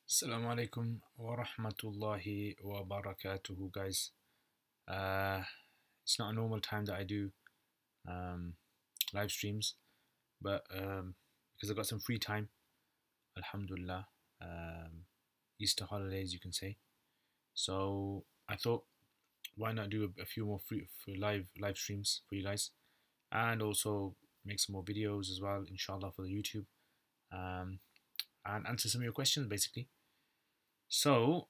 Assalamu alaikum wa rahmatullahi wa barakatuhu, guys. Uh, it's not a normal time that I do um, live streams, but because I got some free time, alhamdulillah, Easter holidays, you can say. So I thought, why not do a few more free for live streams for you guys, and also make some more videos as well, inshallah, for the YouTube, um, and answer some of your questions, basically. So,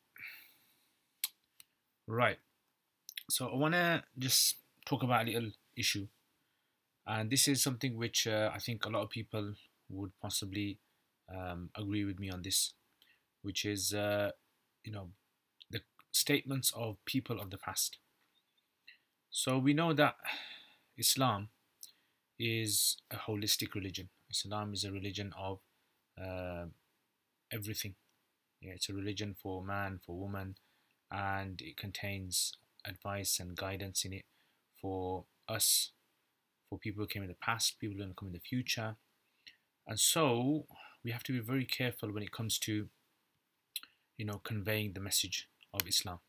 right. So I want to just talk about a little issue, and this is something which I think a lot of people would possibly agree with me on this, which is you know the statements of people of the past. So we know that Islam is a holistic religion. Islam is a religion of uh, everything. Yeah, it's a religion for man, for woman, and it contains advice and guidance in it for us, for people who came in the past, people who are going to come in the future. And so we have to be very careful when it comes to, conveying the message of Islam.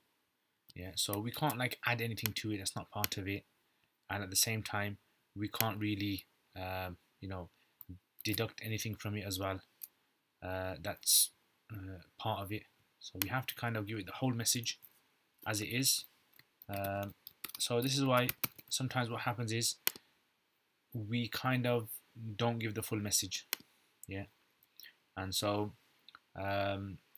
Yeah, so we can't like add anything to it that's not part of it, and at the same time, we can't really, deduct anything from it as well. That's part of it. So we have to kind of give it the whole message as it is. So this is why sometimes what happens is we kind of don't give the full message. Yeah, and so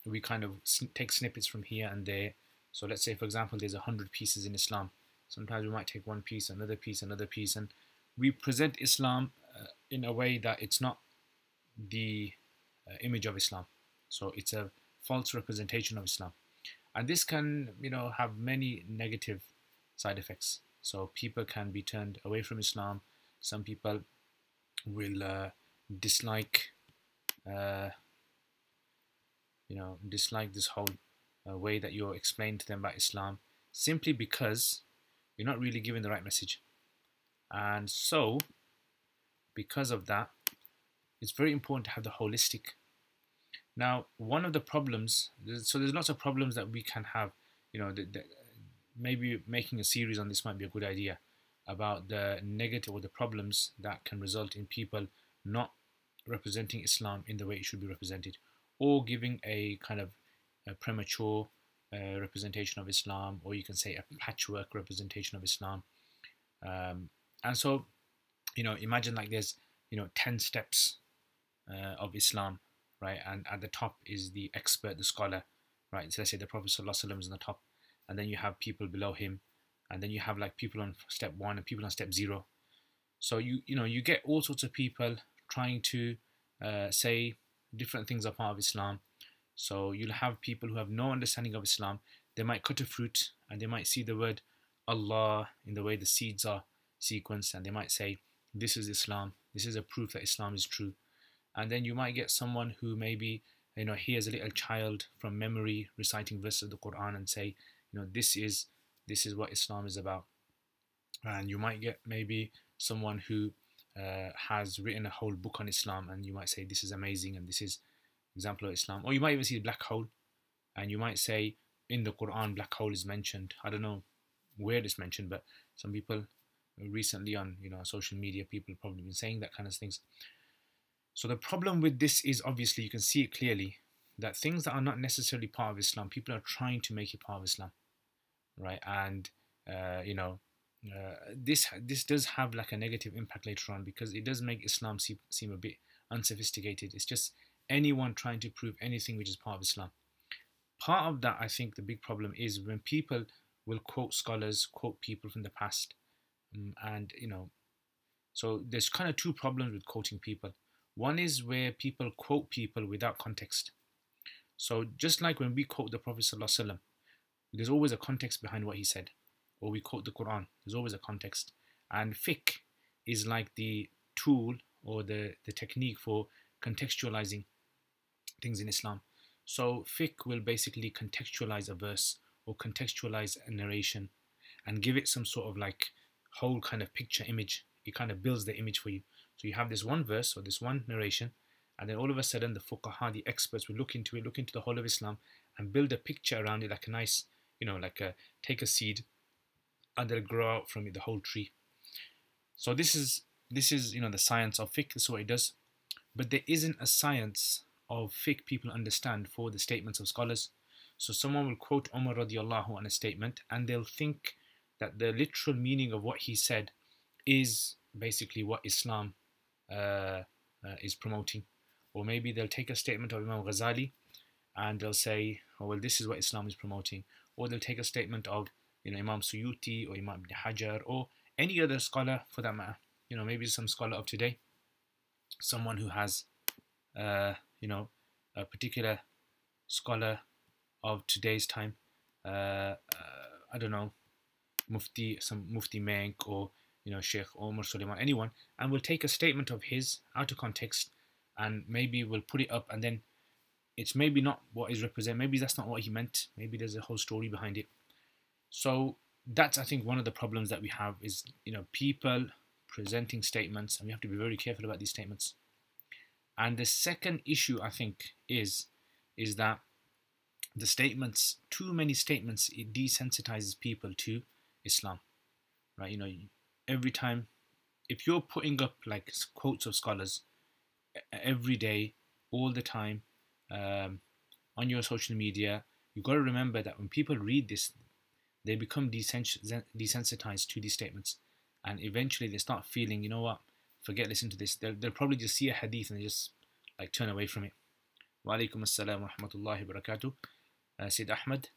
we kind of take snippets from here and there. So let's say, for example, there's 100 pieces in Islam. Sometimes we might take one piece, another piece, another piece, and we present Islam in a way that it's not the image of Islam. So it's a false representation of Islam, and this can, have many negative side effects. So people can be turned away from Islam. Some people will dislike, uh, dislike this whole way that you're explaining to them about Islam, simply because you're not really giving the right message. And so, because of that, it's very important to have the holistic. Now, one of the problems, so there's lots of problems that we can have, maybe making a series on this might be a good idea, about the negative or the problems that can result in people not representing Islam in the way it should be represented, or giving a kind of a premature representation of Islam, or you can say a patchwork representation of Islam. And so, imagine like there's, 10 steps of Islam, right? And at the top is the expert, the scholar, right? So let's say the Prophet ﷺ is on the top, and then you have people below him, and then you have like people on step 1 and people on step 0. So you get all sorts of people trying to say different things are part of Islam. So you'll have people who have no understanding of Islam. They might cut a fruit and they might see the word Allah in the way the seeds are sequenced, and they might say, this is Islam, this is a proof that Islam is true. And then you might get someone who maybe, hears a little child from memory reciting verses of the Quran and say, this is what Islam is about. And you might get maybe someone who has written a whole book on Islam, and you might say this is amazing and this is example of Islam. Or you might even see a black hole, and you might say in the Quran black hole is mentioned. I don't know where it's mentioned, but some people recently on social media, people have probably been saying that kind of things. So the problem with this is, obviously you can see it clearly, that things that are not necessarily part of Islam, people are trying to make it part of Islam, right? And this does have like a negative impact later on, because it does make Islam seem a bit unsophisticated. It's just anyone trying to prove anything which is part of Islam. Part of that, I think the big problem is when people will quote scholars, quote people from the past, and so there's kind of two problems with quoting people. One is where people quote people without context. So just like when we quote the Prophet ﷺ, there's always a context behind what he said. Or we quote the Quran, there's always a context. And fiqh is like the tool or the technique for contextualizing things in Islam. So fiqh will basically contextualize a verse or contextualize a narration and give it some sort of like whole kind of picture image. It kind of builds the image for you. So you have this one verse or this one narration, And then all of a sudden the fuqaha, the experts, will look into it, look into the whole of Islam, and build a picture around it, like a nice, take a seed and they'll grow out from it the whole tree. So this is the science of fiqh. This is what it does. But there isn't a science of fiqh people understand for the statements of scholars. So someone will quote Umar radiallahu on a statement, and they'll think that the literal meaning of what he said is basically what Islam is promoting. Or maybe they'll take a statement of Imam Ghazali and they'll say, oh, well, this is what Islam is promoting. Or they'll take a statement of Imam Suyuti or Imam Ibn Hajar or any other scholar for that matter. Maybe some scholar of today, someone who has, a particular scholar of today's time, I don't know, Mufti Menk or Sheikh Omar Suleiman, anyone, and we'll take a statement of his out of context and maybe we'll put it up, and then it's maybe not what is represented, maybe that's not what he meant, maybe there's a whole story behind it. So that's, I think, one of the problems that we have is, people presenting statements, and we have to be very careful about these statements. And the second issue, I think, is that the statements, too many statements, it desensitizes people to Islam, right? Every time, if you're putting up like quotes of scholars every day, all the time, on your social media, you've got to remember that when people read this, they become desensitized to these statements, and eventually they start feeling, you know what, forget listening to this. They'll probably just see a hadith and they just like turn away from it. Wa alaikum assalam wa rahmatullahi wa barakatuh, Sayyid Ahmad.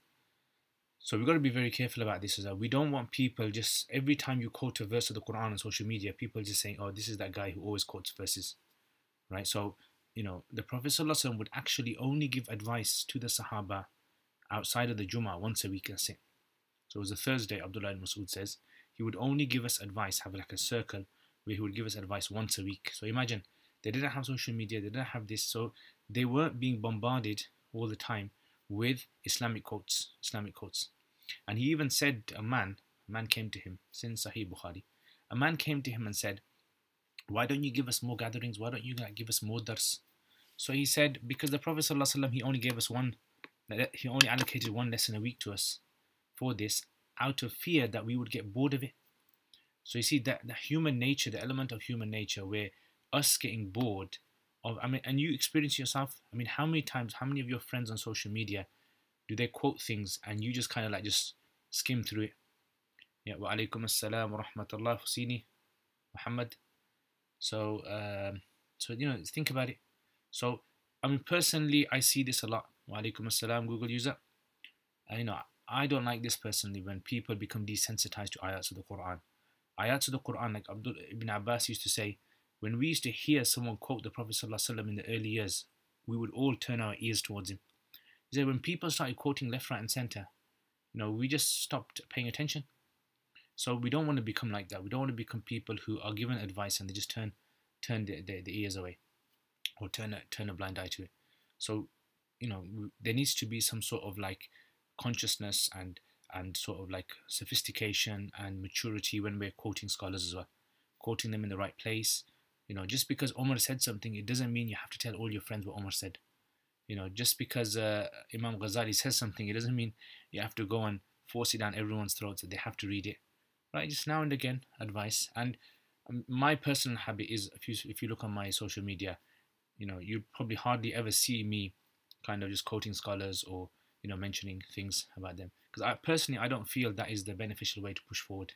So we've got to be very careful about this as well. We don't want people just, every time you quote a verse of the Quran on social media, people just saying, oh, this is that guy who always quotes verses, right? So, the Prophet ﷺ would actually only give advice to the Sahaba outside of the Jummah once a week, that's it. So it was a Thursday, Abdullah ibn Mas'ud says, he would only give us advice, have like a circle where he would give us advice once a week. So imagine, they didn't have social media, they didn't have this, so they weren't being bombarded all the time with Islamic quotes. And he even said, a man came to him, since Sahih Bukhari, a man came to him and said, why don't you give us more gatherings? Why don't you give us more dars? So he said, because the Prophet ﷺ, he only gave us he only allocated one lesson a week to us for this, out of fear that we would get bored of it. So you see that the human nature, the element of human nature, where us getting bored of, and you experience yourself, how many times, how many of your friends on social media do they quote things and you just kind of like just skim through it? Yeah, wa alaikum assalam wa rahmatullah, Husini, Muhammad. So, think about it. So, personally, I see this a lot. Wa alaikum assalam, Google user. I don't like this personally when people become desensitized to ayats of the Quran. Ayats of the Quran, like Abdul ibn Abbas used to say, when we used to hear someone quote the Prophet ﷺ in the early years, we would all turn our ears towards him. He said when people started quoting left, right and center, we just stopped paying attention. So we don't want to become like that. We don't want to become people who are given advice and they just turn the ears away or turn a blind eye to it. So, there needs to be some sort of like consciousness and sort of like sophistication and maturity when we're quoting scholars as well. Quoting them in the right place. Just because Omar said something, it doesn't mean you have to tell all your friends what Omar said. Just because Imam Ghazali says something, it doesn't mean you have to go and force it down everyone's throats that they have to read it. Right? Just now and again, advice. And my personal habit is, if you look on my social media, you probably hardly ever see me kind of just quoting scholars or mentioning things about them, because I don't feel that is the beneficial way to push forward.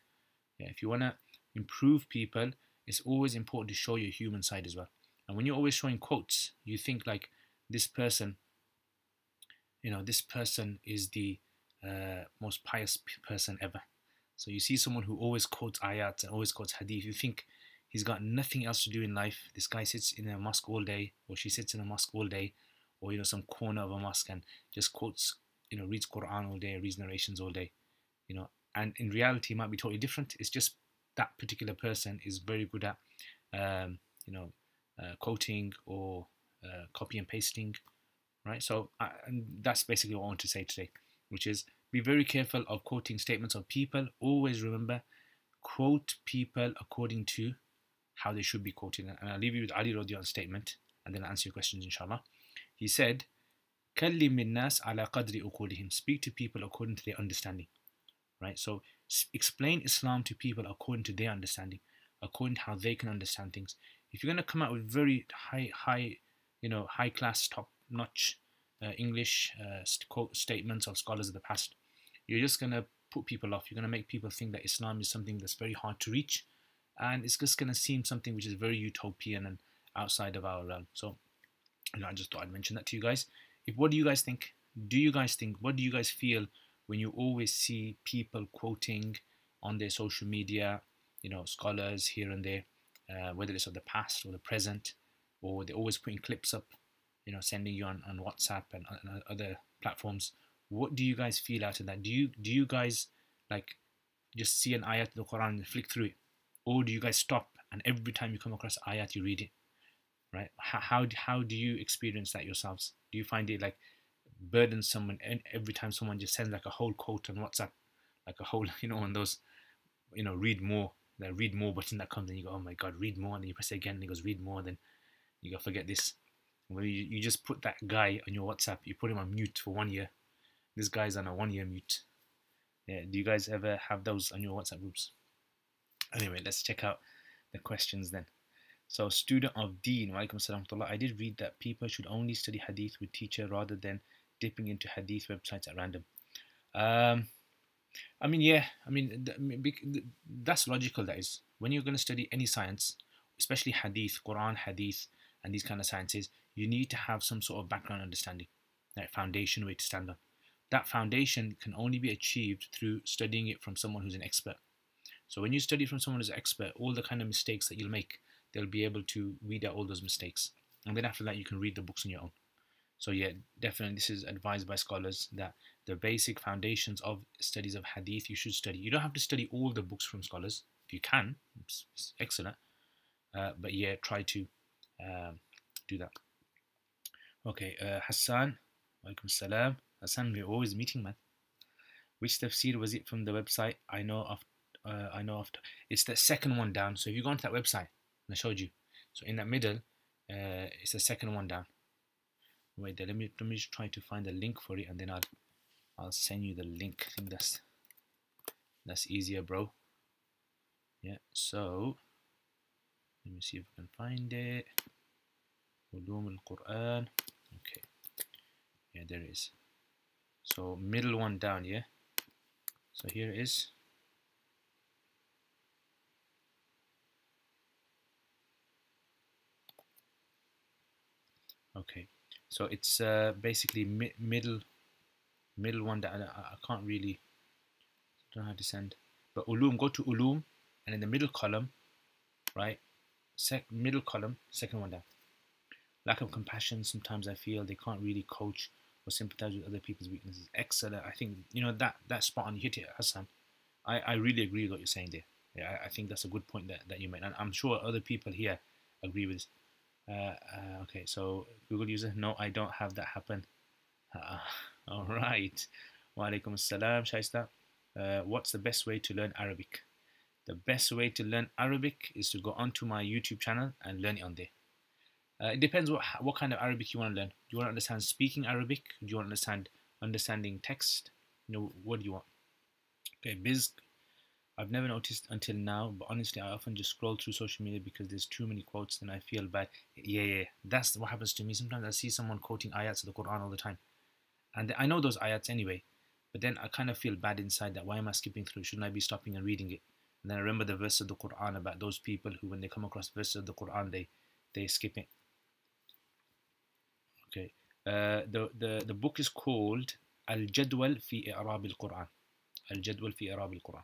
Yeah, if you want to improve people, it's always important to show your human side as well. And when you're always showing quotes, you think like this person is the most pious person ever. So you see someone who always quotes ayats and always quotes hadith, you think he's got nothing else to do in life. This guy sits in a mosque all day, or she sits in a mosque all day, or some corner of a mosque and just quotes, reads Quran all day, reads narrations all day, and in reality it might be totally different. It's just that particular person is very good at quoting or copy and pasting, right? So and that's basically what I want to say today, which is be very careful of quoting statements of people. Always remember, quote people according to how they should be quoted. And I'll leave you with Ali Radiallahu anhu's statement. and then I'll answer your questions inshallah. He said, كلم الناس على قدر عقولهم. Speak to people according to their understanding. Right? So explain Islam to people according to their understanding, according to how they can understand things. If you're going to come out with very high class, top notch English statements of scholars of the past, you're just going to put people off. You're going to make people think that Islam is something that's very hard to reach, and it's just going to seem something which is very utopian and outside of our realm. So I just thought I'd mention that to you guys. What do you guys think? What do you guys feel when you always see people quoting on their social media, scholars here and there, whether it's of the past or the present, or they're always putting clips up, sending you on WhatsApp and other platforms? What do you guys feel out of that? Do you guys like just see an ayat of the Quran and flick through it, or do you guys stop and every time you come across ayat you read it? Right? How do you experience that yourselves? Do you find it like burdensome and every time someone just sends like a whole quote on WhatsApp, like a whole on those read more, that read more button that comes and you go, oh my god, read more, and then you press it again and it goes read more, then you go forget this. Well, you just put that guy on your WhatsApp, you put him on mute for 1 year. This guy's on a 1 year mute. Yeah, do you guys ever have those on your WhatsApp groups? Anyway, let's check out the questions then. So, student of Deen, walaikum assalam, I did read that people should only study hadith with teacher rather than dipping into hadith websites at random. That's logical. That is, when you're going to study any science, especially hadith, Quran, hadith, and these kind of sciences, you need to have some sort of background understanding, that foundation way to stand on. That foundation can only be achieved through studying it from someone who's an expert. So when you study from someone who's an expert, all the kind of mistakes that you'll make, they'll be able to weed out all those mistakes. And then after that, you can read the books on your own. So yeah, definitely this is advised by scholars that the basic foundations of studies of hadith you should study. You don't have to study all the books from scholars. If you can, it's excellent. But yeah, try to do that. Okay, Hassan, walaikum salam. Hassan, we're always meeting, man. Which tafsir was it from the website? I know of. It's the second one down. So if you go onto that website, I showed you. So in that middle, it's the second one down. Wait there, let me just try to find the link for it, and then I'll send you the link. I think that's easier, bro. Yeah. So let me see if I can find it. Ulum al-Quran. Okay. Yeah, there it is. So middle one down. Yeah. So here it is. Okay. So it's basically middle one that I can't really, don't know how to send. But Ulum, go to Ulum, and in the middle column, right? Middle column, second one down. Lack of compassion. Sometimes I feel they can't really coach or sympathize with other people's weaknesses. Excellent. I think that spot on, you hit it, Hassan. I really agree with what you're saying there. Yeah, I think that's a good point that you made, and I'm sure other people here agree with this. Okay, so Google user, no, I don't have that happen. All right. Wa alaikum assalam, Shaista. What's the best way to learn Arabic? The best way to learn Arabic is to go onto my YouTube channel and learn it on there. It depends what kind of Arabic you want to learn. Do you want to understand speaking Arabic? Do you want to understanding text? What do you want? Okay, Biz. I've never noticed until now, but honestly, I often just scroll through social media because there's too many quotes and I feel bad. Yeah, that's what happens to me. Sometimes I see someone quoting ayats of the Quran all the time. And I know those ayats anyway, but then I kind of feel bad inside that why am I skipping through? Shouldn't I be stopping and reading it? And then I remember the verse of the Quran about those people who, when they come across verses of the Quran, they skip it. Okay. The book is called Al-Jadwal fi I'rab al-Quran. Al-Jadwal fi I'rab al-Quran.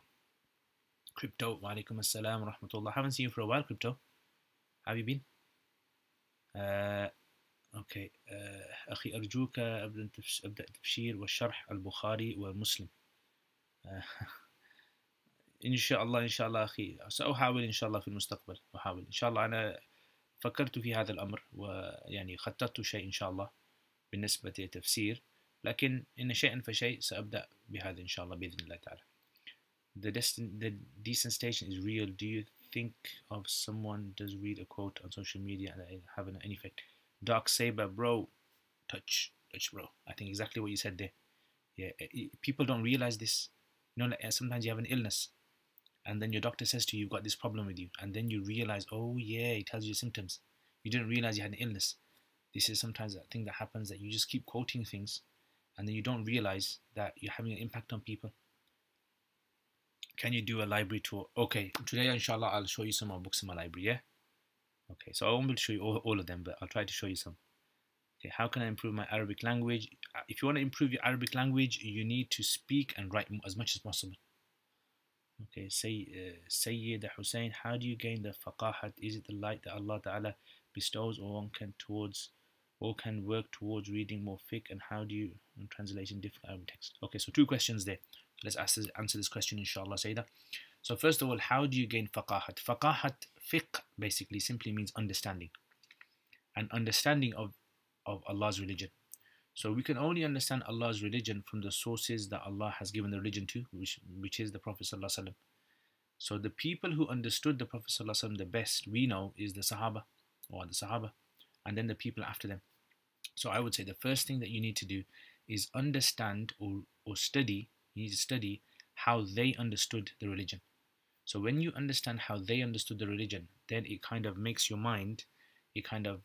Crypto, wa alaikum assalam wa rahmatullah. Haven't seen you for a while, Crypto. How have you been? اوكي اخي ارجوك ابدا التبشير والشرح البخاري ومسلم. ان شاء الله اخي ساحاول ان شاء الله في المستقبل. احاول ان شاء الله. انا فكرت في هذا الامر ويعني خططت شيء ان شاء الله بالنسبه للتفسير، لكن ان شيئا فشيء سابدا بهذا ان شاء الله باذن الله تعالى. The desensitization is real. Do you think of someone does read a quote on social media and have any effect? Dark Saber, bro. Touch, bro. I think exactly what you said there. Yeah, people don't realize this. You know, like, sometimes you have an illness, and then your doctor says to you, "You've got this problem with you," and then you realize, oh yeah, he tells you symptoms. You didn't realize you had an illness. This is sometimes a thing that happens, that you just keep quoting things, and then you don't realize that you're having an impact on people. Can you do a library tour? Okay, today inshallah I'll show you some more books in my library. Yeah. Okay, so I won't be able to show you all of them, but I'll try to show you some. Okay, how can I improve my Arabic language? If you want to improve your Arabic language, you need to speak and write as much as possible. Okay, Sayyid Hussein, how do you gain the faqahat? Is it the light that Allah Ta'ala bestows, or one can work towards reading more fiqh? And how do you translate in different Arabic texts? Okay, so two questions there. Let's answer this question, inshallah, Sayyida. So first of all, how do you gain faqahat? Faqahat, fiqh, basically simply means understanding. And understanding of Allah's religion. So we can only understand Allah's religion from the sources that Allah has given the religion to, which is the Prophet ﷺ. So the people who understood the Prophet ﷺ the best, we know, is the Sahaba, and then the people after them. So I would say the first thing that you need to do is understand or study. You need to study how they understood the religion. So when you understand how they understood the religion, then it kind of makes your mind, it kind of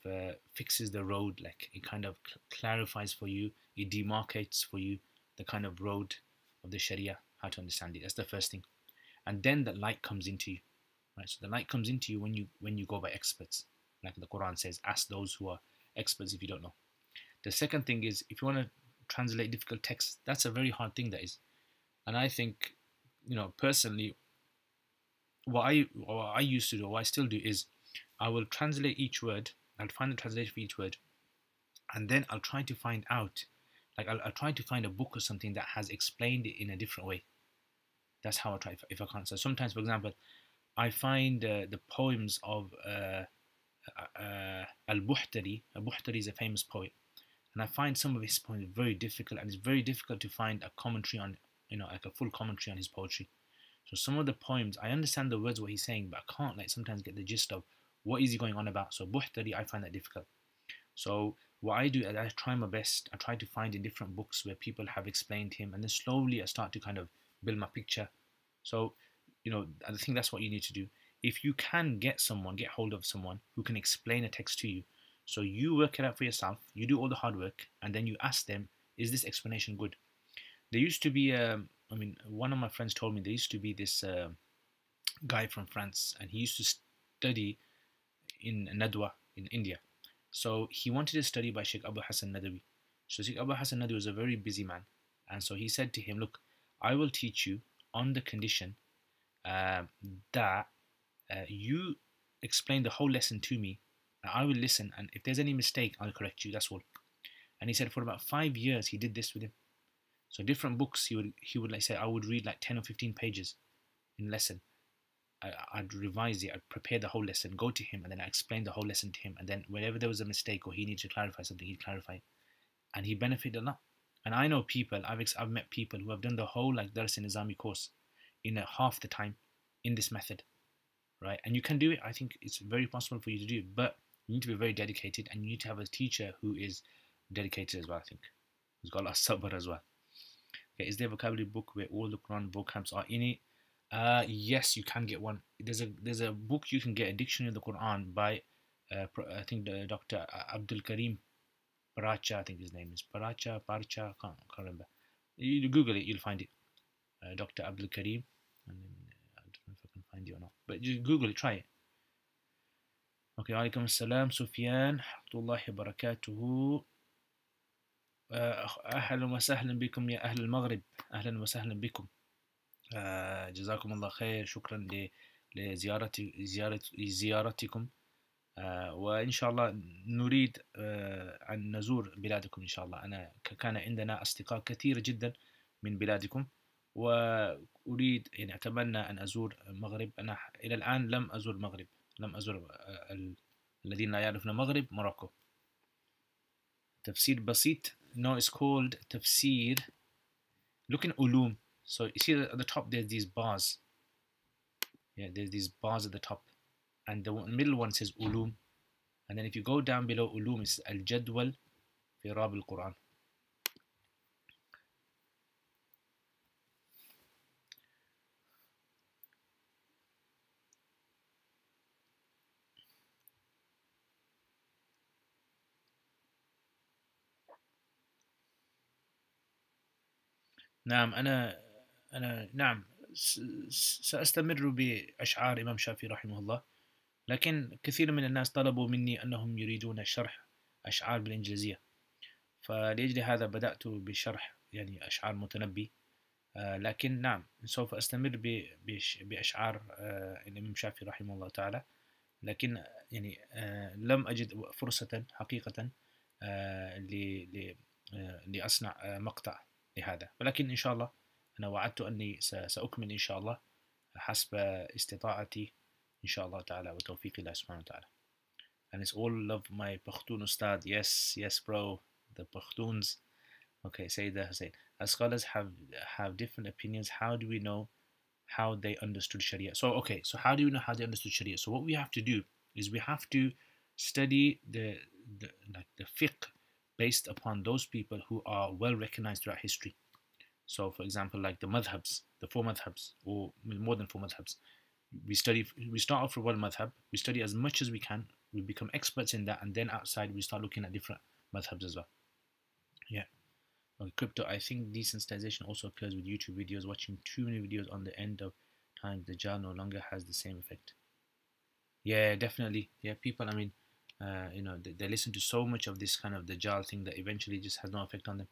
fixes the road, like it kind of clarifies for you, it demarcates for you the kind of road of the Sharia, how to understand it. That's the first thing. And then the light comes into you, right? So the light comes into you when you go by experts, like the Quran says, ask those who are experts if you don't know. The second thing is, if you want to translate difficult texts, that's a very hard thing, that is. And I think, personally, what I used to do, or what I still do, is I will translate each word. I'll find the translation for each word, and then I'll try to find out, like I'll try to find a book or something that has explained it in a different way. That's how I try, if I can't. So sometimes, for example, I find the poems of Al-Buhtari. Al-Buhtari is a famous poet, and I find some of his poems very difficult, and it's very difficult to find a commentary on, like a full commentary on his poetry. So some of the poems, I understand the words, what he's saying, but I can't like sometimes get the gist of what is he going on about. So Buhtari, I find that difficult. So what I do is I try my best. I try to find in different books where people have explained him, and then slowly I start to kind of build my picture. So, I think that's what you need to do. If you can get hold of someone who can explain a text to you, so you work it out for yourself, you do all the hard work, and then you ask them, is this explanation good? There used to be, one of my friends told me there used to be this guy from France, and he used to study in Nadwa in India. So he wanted to study by Sheikh Abu Hassan Nadawi. So Sheikh Abu Hassan Nadawi was a very busy man, and so he said to him, look, I will teach you on the condition that you explain the whole lesson to me, and I will listen, and if there's any mistake, I'll correct you, that's all. And he said for about 5 years he did this with him. So different books, he would like say, I would read like 10 or 15 pages in lesson. I'd revise it, I'd prepare the whole lesson, go to him, and then I explain the whole lesson to him, and then whenever there was a mistake or he needed to clarify something, he'd clarify it, and he benefited a lot. And I know people, I've met people who have done the whole like Dars in Nizami course in half the time in this method, right? And you can do it. I think it's very possible for you to do it, but you need to be very dedicated, and you need to have a teacher who is dedicated as well, I think, who's got a lot of sabr as well. Okay, is there a vocabulary book where all the Quran vocabs are in it? Yes, you can get one. There's a book you can get, a dictionary of the Quran by I think the Dr. Abdul Karim Paracha, I think his name is Parcha, I can't remember. You Google it, you'll find it. Dr. Abdul Karim, and then, I don't know if I can find it or not, but you Google it, try it. Okay, alaikum assalam, Sufyan, rahmatullahi wa barakatuhu. أهلا وسهلا بكم يا أهل المغرب، أهلا وسهلا بكم. جزاكم الله خير، شكرا لزيارتكم. وإن شاء الله نريد أن نزور بلادكم إن شاء الله. أنا كان عندنا أصدقاء كثير جدا من بلادكم، وأريد أتمنى أن أزور المغرب. أنا إلى الآن لم أزور المغرب، لم أزور الذين لا يعرفون المغرب، موروكو. تفسير بسيط. No, it's called تفسير. Look in علوم. So you see at the top there's these bars. Yeah, there's these bars at the top, and the middle one says علوم. And then if you go down below ulum, it's al-jadwal fi rab al-Quran. نعم أنا نعم سأستمر بأشعار إمام شافعي رحمه الله، لكن كثير من الناس طلبوا مني أنهم يريدون شرح أشعار بالإنجليزية، فلأجل هذا بدأت بشرح يعني أشعار متنبي. لكن نعم سوف أستمر بأشعار الإمام الشافعي رحمه الله تعالى، لكن يعني لم أجد فرصة حقيقة لأصنع مقطع لهذا، ولكن إن شاء الله أنا وعدت أني سأكمل إن شاء الله حسب استطاعتي إن شاء الله تعالى وتوفيق الله سبحانه وتعالى. And it's all love my Pakhtun Ustad. Yes, bro. The Pakhtuns. Okay, say that, Hussein. As scholars have different opinions, how do we know how they understood Sharia? So, okay, so how do you know how they understood Sharia? So, what we have to do is we have to study the fiqh based upon those people who are well recognized throughout history. So, for example, like the madhabs, the four madhabs, or more than four madhabs. We start off with one madhab, we study as much as we can, we become experts in that, and then outside we start looking at different madhabs as well. Yeah. Okay, crypto, I think desensitization also occurs with YouTube videos. Watching too many videos on the end of time, the gel no longer has the same effect. Yeah, definitely. Yeah, people, I mean, they listen to so much of this kind of the Dajjal thing that eventually just has no effect on them.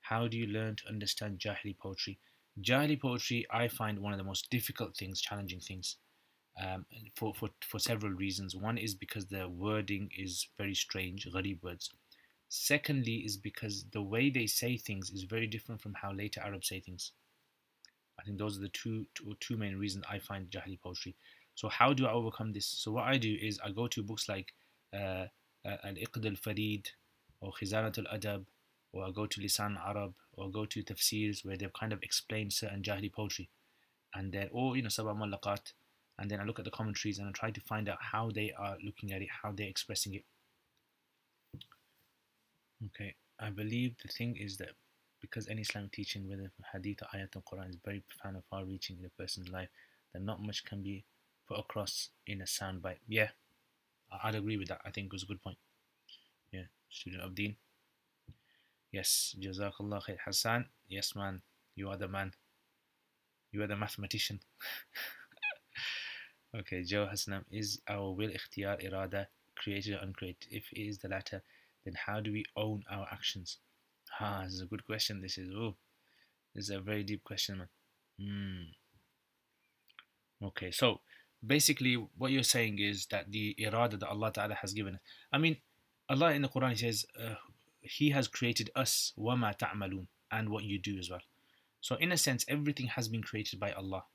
How do you learn to understand Jahili poetry? Jahili poetry, I find one of the most difficult things, challenging things, for several reasons. One is because the wording is very strange, gharib words. Secondly, is because the way they say things is very different from how later Arabs say things. I think those are the two main reasons I find Jahili poetry. So how do I overcome this? So what I do is I go to books like Al-Iqd al-Farid or Khizanat al-Adab, or I go to Lisan Arab, or go to tafsirs where they've kind of explained certain Jahili poetry, and then, or Sabah Malaqat, and then I look at the commentaries and I try to find out how they are looking at it, how they're expressing it. Okay, I believe the thing is that because any Islamic teaching, whether hadith or ayat or Quran, is very profound and far reaching in a person's life, that not much can be put across in a soundbite. Yeah, I'd agree with that. I think it was a good point. Yeah, student of Deen. Yes, Jazakallah khair. Hassan, yes man, you are the man. You are the mathematician. Okay, Joe Hassanam, is our will ikhtiyar irada created or uncreated? If it is the latter, then how do we own our actions? This is a good question. This is a very deep question, man. Okay, so basically what you're saying is that the irada that Allah Ta'ala has given us. I mean, Allah in the Quran, He says, He has created us, وَمَا تَعْمَلُونَ, and what you do as well. So in a sense, everything has been created by Allah.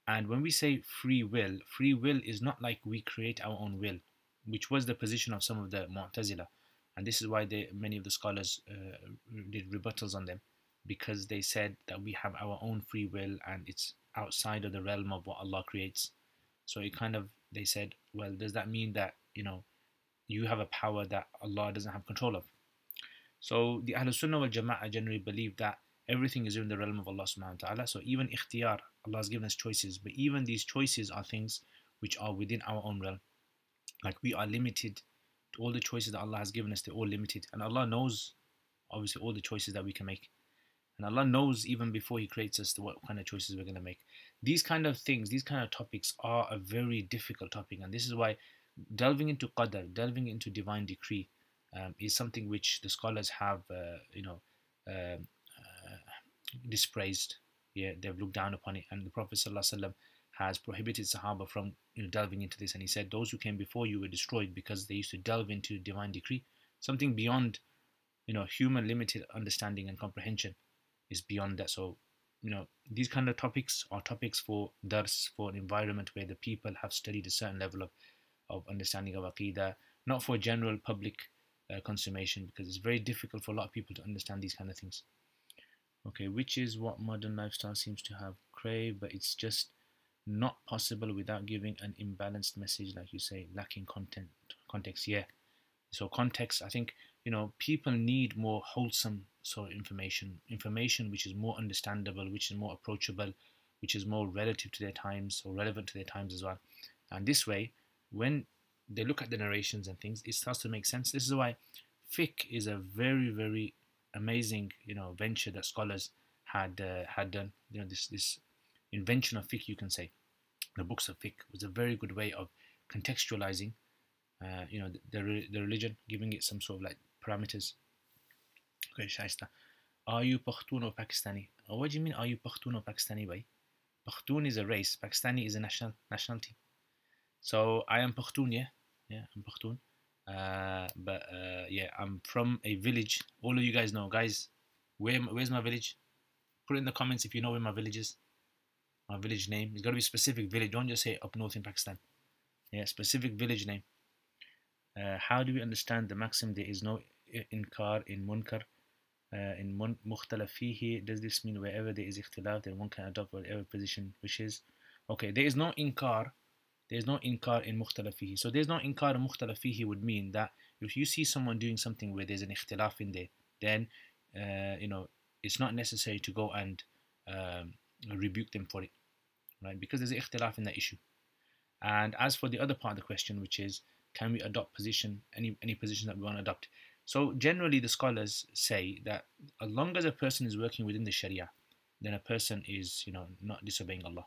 And when we say free will is not like we create our own will, which was the position of some of the Mu'tazila. And this is why many of the scholars did rebuttals on them, because they said that we have our own free will and it's outside of the realm of what Allah creates. So it kind of, they said, well, does that mean that, you have a power that Allah doesn't have control of? So the Ahlul Sunnah wal Jama'ah generally believe that everything is in the realm of Allah subhanahu wa ta'ala. So even ikhtiyar, Allah has given us choices, but even these choices are things which are within our own realm. Like we are limited to all the choices that Allah has given us, they're all limited. And Allah knows obviously all the choices that we can make. And Allah knows even before He creates us what kind of choices we're going to make. These kind of things, these kind of topics are a very difficult topic. And this is why delving into qadr, delving into divine decree, is something which the scholars have, dispraised. Yeah, they've looked down upon it. And the Prophet ﷺ has prohibited Sahaba from delving into this. And he said, those who came before you were destroyed because they used to delve into divine decree. Something beyond human limited understanding and comprehension is beyond that. So, these kind of topics are topics for dars, for an environment where the people have studied a certain level of understanding of Aqidah, not for general public consummation, because it's very difficult for a lot of people to understand these kind of things. Okay, which is what modern lifestyle seems to have craved, but it's just not possible without giving an imbalanced message, like you say, lacking content Context, yeah. So context, I think, people need more wholesome sort of information which is more understandable, which is more approachable, which is more relative to their times or relevant to their times as well. And this way, when they look at the narrations and things, it starts to make sense. This is why fiqh is a very, very amazing, venture that scholars had done. This invention of fiqh, you can say, the books of fiqh was a very good way of contextualizing, the religion, giving it some sort of like parameters. Okay, Shaista. Are you Pakhtun or Pakistani? What do you mean, are you Pakhtun or Pakistani, bhai? Pakhtun is a race, Pakistani is a nationality. So I am Pakhtun, yeah? Yeah, I'm Pakhtun. But yeah, I'm from a village. All of you guys know. Guys, where's my village? Put it in the comments if you know where my village is. My village name. It's got to be a specific village. Don't just say up north in Pakistan. Yeah, specific village name. How do we understand the maxim there is no inkar in munkar? In mukhtalaf fihi, does this mean wherever there is ikhtilaf, then one can adopt whatever position wishes? Okay, there is no inkar. There's no inkar in mukhtalaf fihi. So there's no inkar in mukhtalaf fihi would mean that if you see someone doing something where there's an ikhtilaf in there, then it's not necessary to go and rebuke them for it, right? Because there's an ikhtilaf in that issue. And as for the other part of the question, which is, can we adopt any position that we want to adopt? So generally the scholars say that as long as a person is working within the Sharia, then a person is, not disobeying Allah.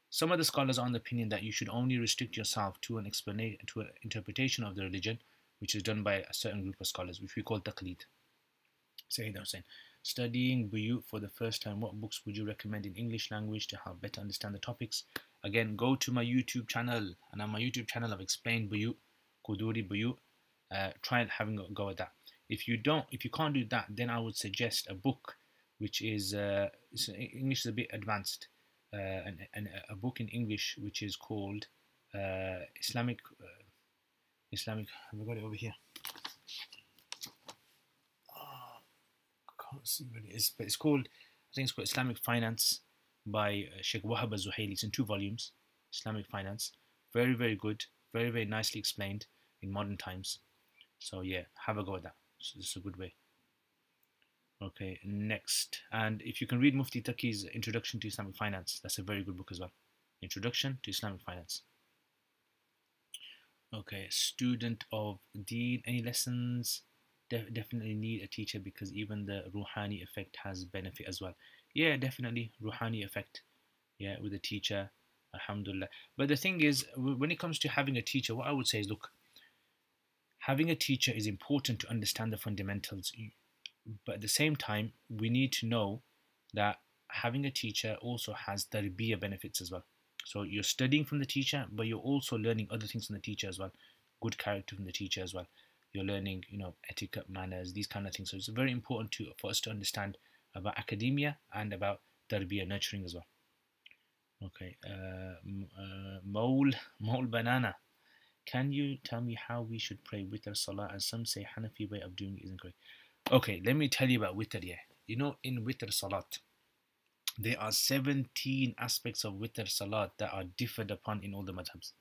Some of the scholars are on the opinion that you should only restrict yourself to an interpretation of the religion, which is done by a certain group of scholars, which we call taqleed. Sayyid Hussain. Studying Buyut for the first time, what books would you recommend in English language to help better understand the topics? Again, go to my YouTube channel, and on my YouTube channel I've explained Buyut, Quduri Buyut. Try having a go at that. If you can't do that, then I would suggest a book which is English is a bit advanced, and a book in English which is called Islamic. I've got it over here. I can't see what it is, but it's called, I think it's called Islamic Finance by Sheikh Wahab al-Zuhaili. It's in 2 volumes. Islamic Finance, very, very good, very, very nicely explained in modern times. So yeah, have a go at that. So this is a good way. Okay, next. And if you can read Mufti Taqi's Introduction to Islamic Finance, that's a very good book as well. Introduction to Islamic Finance. Okay, student of Deen, any lessons? Definitely need a teacher, because even the Ruhani effect has benefit as well. Yeah, definitely, Ruhani effect. Yeah, with a teacher, alhamdulillah. But the thing is, when it comes to having a teacher, what I would say is, look, having a teacher is important to understand the fundamentals, but at the same time, we need to know that having a teacher also has tarbiyah benefits as well. So you're studying from the teacher, but you're also learning other things from the teacher as well. Good character from the teacher as well. You're learning, etiquette, manners, these kind of things. So it's very important for us to understand about academia and about tarbiyah, nurturing as well. Okay, Mole Banana. Can you tell me how we should pray witr salah, as some say Hanafi way of doing it isn't correct? Okay, let me tell you about witr, yeah. In witr salat, there are 17 aspects of witr salat that are differed upon in all the madhabs.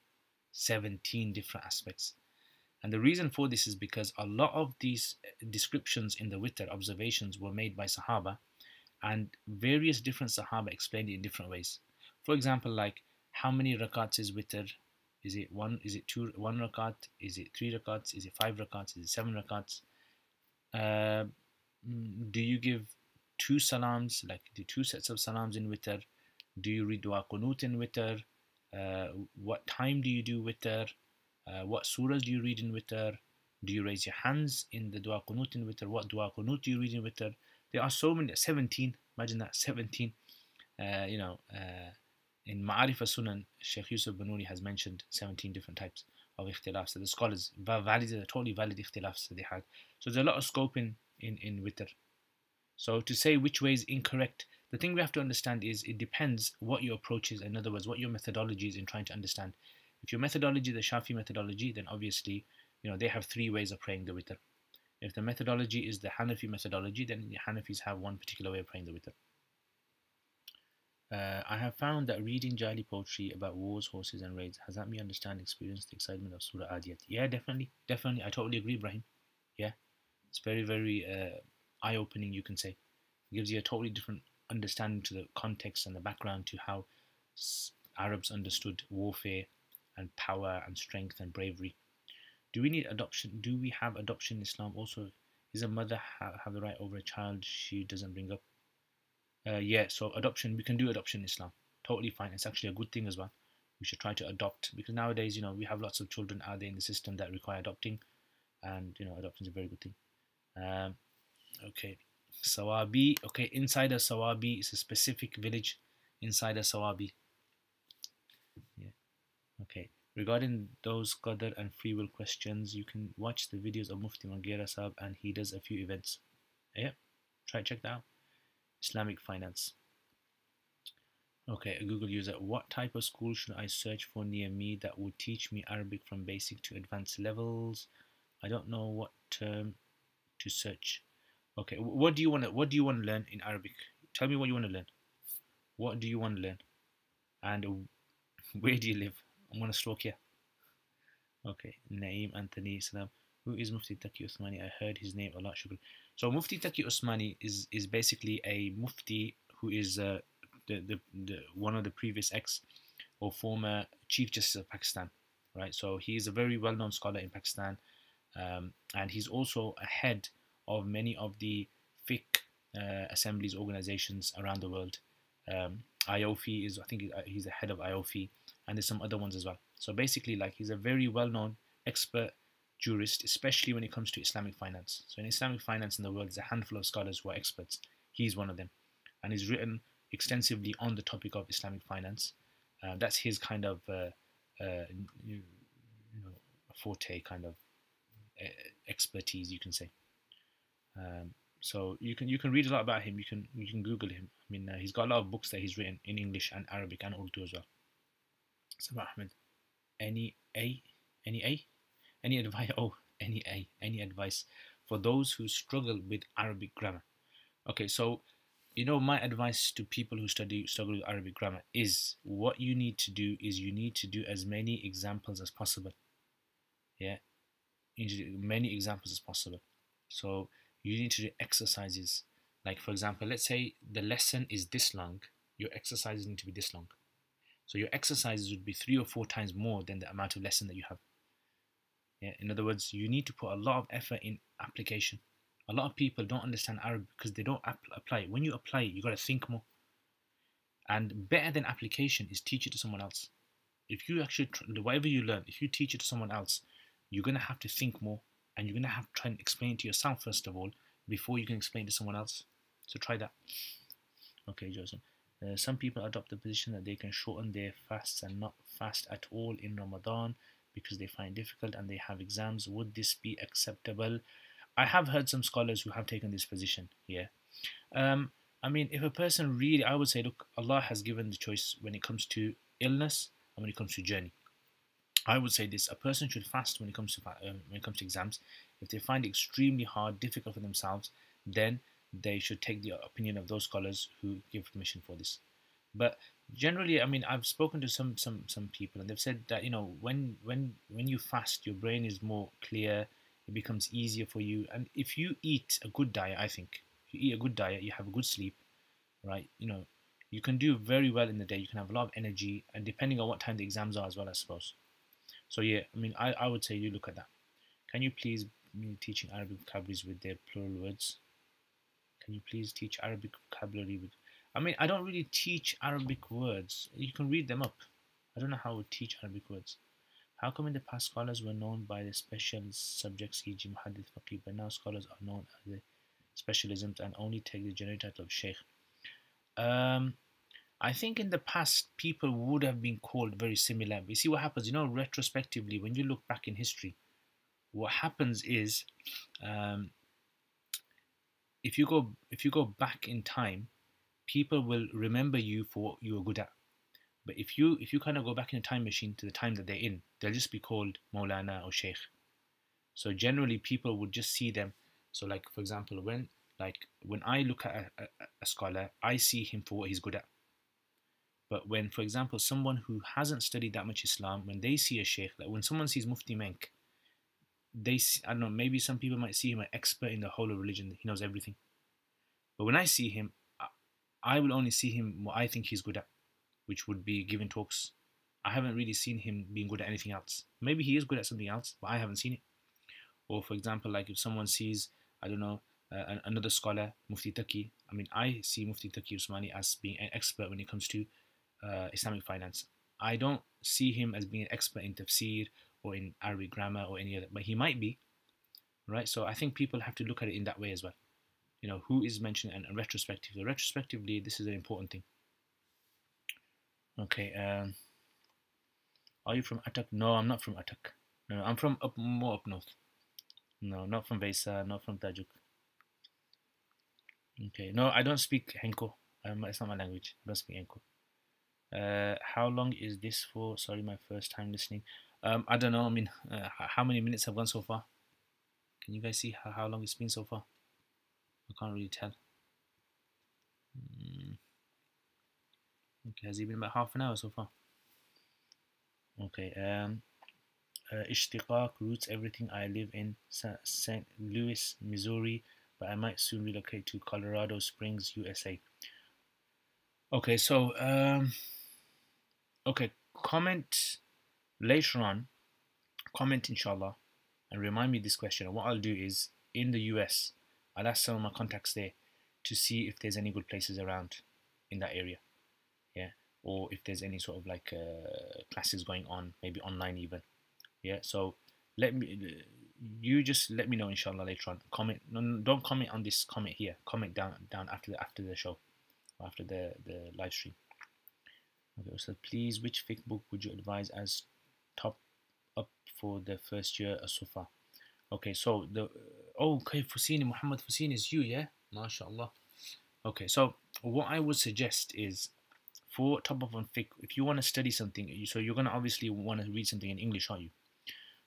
17 different aspects. And the reason for this is because a lot of these descriptions in the witr observations were made by Sahaba, and various different Sahaba explained it in different ways. For example, like, how many rakats is witr? Is it 1? Is it 2? 1 rakat? Is it 3 rakats? Is it 5 rakats? Is it 7 rakats? Do you give 2 salams, like the 2 sets of salams in witr? Do you read dua qunut in witr? What time do you do witr? What surahs do you read in witr? Do you raise your hands in the dua qunut in witr? What dua qunut do you read in witr? There are so many, 17. Imagine that, 17. In Ma'arif al-Sunan, Sheikh Yusuf Banuni has mentioned 17 different types of ikhtilafs. So the scholars validated, totally valid ikhtilafs that they had. So there's a lot of scope in witr. So to say which way is incorrect, the thing we have to understand is it depends what your approach is. In other words, what your methodology is in trying to understand. If your methodology is the Shafi methodology, then obviously, they have 3 ways of praying the witr. If the methodology is the Hanafi methodology, then the Hanafis have one particular way of praying the witr. I have found that reading Jahili poetry about wars, horses, and raids has helped me understand and experience the excitement of Surah Adiyat. Yeah, definitely, definitely. I totally agree, Ibrahim. Yeah, it's very, very eye-opening, you can say. It gives you a totally different understanding to the context and the background to how Arabs understood warfare and power and strength and bravery. Do we need adoption? Do we have adoption in Islam? Also, is a mother have the right over a child she doesn't bring up? Yeah, so adoption, we can do adoption in Islam. Totally fine. It's actually a good thing as well. We should try to adopt because nowadays, we have lots of children out there in the system that require adopting, and adoption is a very good thing. Um, okay, Sawabi. Okay, inside a Sawabi is a specific village inside a Sawabi. Yeah. Okay. Regarding those qadar and free will questions, you can watch the videos of Mufti Marghera Saab and he does a few events. Yeah, try check that out. Islamic finance. Okay, a Google user. What type of school should I search for near me that would teach me Arabic from basic to advanced levels? I don't know what term to search. Okay, what do you want to learn in Arabic? Tell me what you want to learn. What do you want to learn? And where do you live? I'm gonna stalk you. Okay, Naeem Anthony Salam. Who is Mufti Taqi Usmani? I heard his name a lot. Shukr. So Mufti Taqi Usmani is basically a Mufti who is the one of the previous ex or former Chief Justice of Pakistan, right? So he is a very well-known scholar in Pakistan, and he's also a head of many of the fiqh assemblies organizations around the world. IOFI is, I think he's the head of IOFI, and there's some other ones as well. So basically, like, he's a very well-known expert jurist, especially when it comes to Islamic finance. So in Islamic finance in the world, there's a handful of scholars who are experts. He's one of them, and he's written extensively on the topic of Islamic finance. That's his kind of forte, kind of expertise, you can say. So you can read a lot about him. You can Google him. I mean, he's got a lot of books that he's written in English and Arabic and Urdu as well. Sabah Ahmed, any advice? Oh, any advice for those who struggle with Arabic grammar? Okay, so my advice to people who struggle with Arabic grammar is what you need to do is you need to do as many examples as possible. Yeah, you need to do many examples as possible. So you need to do exercises. Like, for example, let's say the lesson is this long, your exercises need to be this long. So your exercises would be 3 or 4 times more than the amount of lesson that you have. Yeah, in other words, you need to put a lot of effort in application. A lot of people don't understand Arabic because they don't apply it. When you apply it, you got to think more. And better than application is teach it to someone else. If you actually, whatever you learn, if you teach it to someone else, you're going to have to think more, and you're going to have to try and explain it to yourself first of all before you can explain it to someone else. So try that. Okay, Joseph. Some people adopt the position that they can shorten their fasts and not fast at all in Ramadan because they find it difficult and they have exams. Would this be acceptable? I have heard some scholars who have taken this position. Yeah. I mean, if a person really, I would say, look, Allah has given the choice when it comes to illness and when it comes to journey. I would say this: a person should fast when it comes to exams. If they find it extremely hard, difficult for themselves, then they should take the opinion of those scholars who give permission for this. But generally, I mean, I've spoken to some people, and they've said that when you fast, your brain is more clear. It becomes easier for you, and if you eat a good diet, I think if you eat a good diet, you have a good sleep, right? You can do very well in the day. You can have a lot of energy, and depending on what time the exams are as well, I suppose. So yeah, I mean, I would say you look at that. Can you please be teaching Arabic vocabularies with their plural words? Can you please teach Arabic vocabulary with... I mean, I don't really teach Arabic words. You can read them up. I don't know how to teach Arabic words. How come in the past scholars were known by the special subjects, e.g. Muhaddith, Faqih, but now scholars are known as the specialisms and only take the generic title of Sheikh? I think in the past people would have been called very similar. But you see what happens, retrospectively, when you look back in history, what happens is, if you go back in time, people will remember you for what you were good at. But if you kind of go back in a time machine to the time that they're in, they'll just be called Maulana or Sheikh. So generally, people would just see them. So, like, for example, when I look at a scholar, I see him for what he's good at. But when, for example, someone who hasn't studied that much Islam, when they see a sheikh, like when someone sees Mufti Menk, I don't know, maybe some people might see him an expert in the whole of religion. He knows everything. But when I see him, I will only see him what I think he's good at, which would be giving talks. I haven't really seen him being good at anything else. Maybe he is good at something else, but I haven't seen it. Or for example, like if someone sees, I don't know, another scholar, Mufti Taqi. I mean, I see Mufti Taqi Usmani as being an expert when it comes to Islamic finance. I don't see him as being an expert in tafsir or in Arabic grammar or any other, but he might be, right? So I think people have to look at it in that way as well. You know, who is mentioned and retrospectively. Retrospectively, this is an important thing. Okay, are you from Attock? No, I'm not from Attock. No, I'm from more up north. No, not from Vaisa, not from Tajuk. Okay, no, I don't speak Henko. It's not my language. I don't speak Henko. How long is this for? Sorry, my first time listening. I don't know. I mean, how many minutes have gone so far? Can you guys see how long it's been so far? I can't really tell. Okay, has it been about half an hour so far? Okay. Ishtiqaq roots everything. I live in St. Louis, Missouri, but I might soon relocate to Colorado Springs, USA. Okay, so okay, comment later on. Comment inshallah, and remind me this question. And what I'll do is in the US, I'll ask some of my contacts there to see if there's any good places around in that area. Yeah, or if there's any sort of like classes going on, maybe online even. Yeah, so you just let me know inshallah later on. Comment, no, don't comment on this comment here. Comment down after the show, or after the live stream. Okay, so please, which fiqh book would you advise as top up for the first year so far? Okay, so okay, Fusini, Muhammad Fusini is you, yeah? MashaAllah. Okay, so what I would suggest is for top up on fiqh, if you want to study something, so you're going to obviously want to read something in English, aren't you?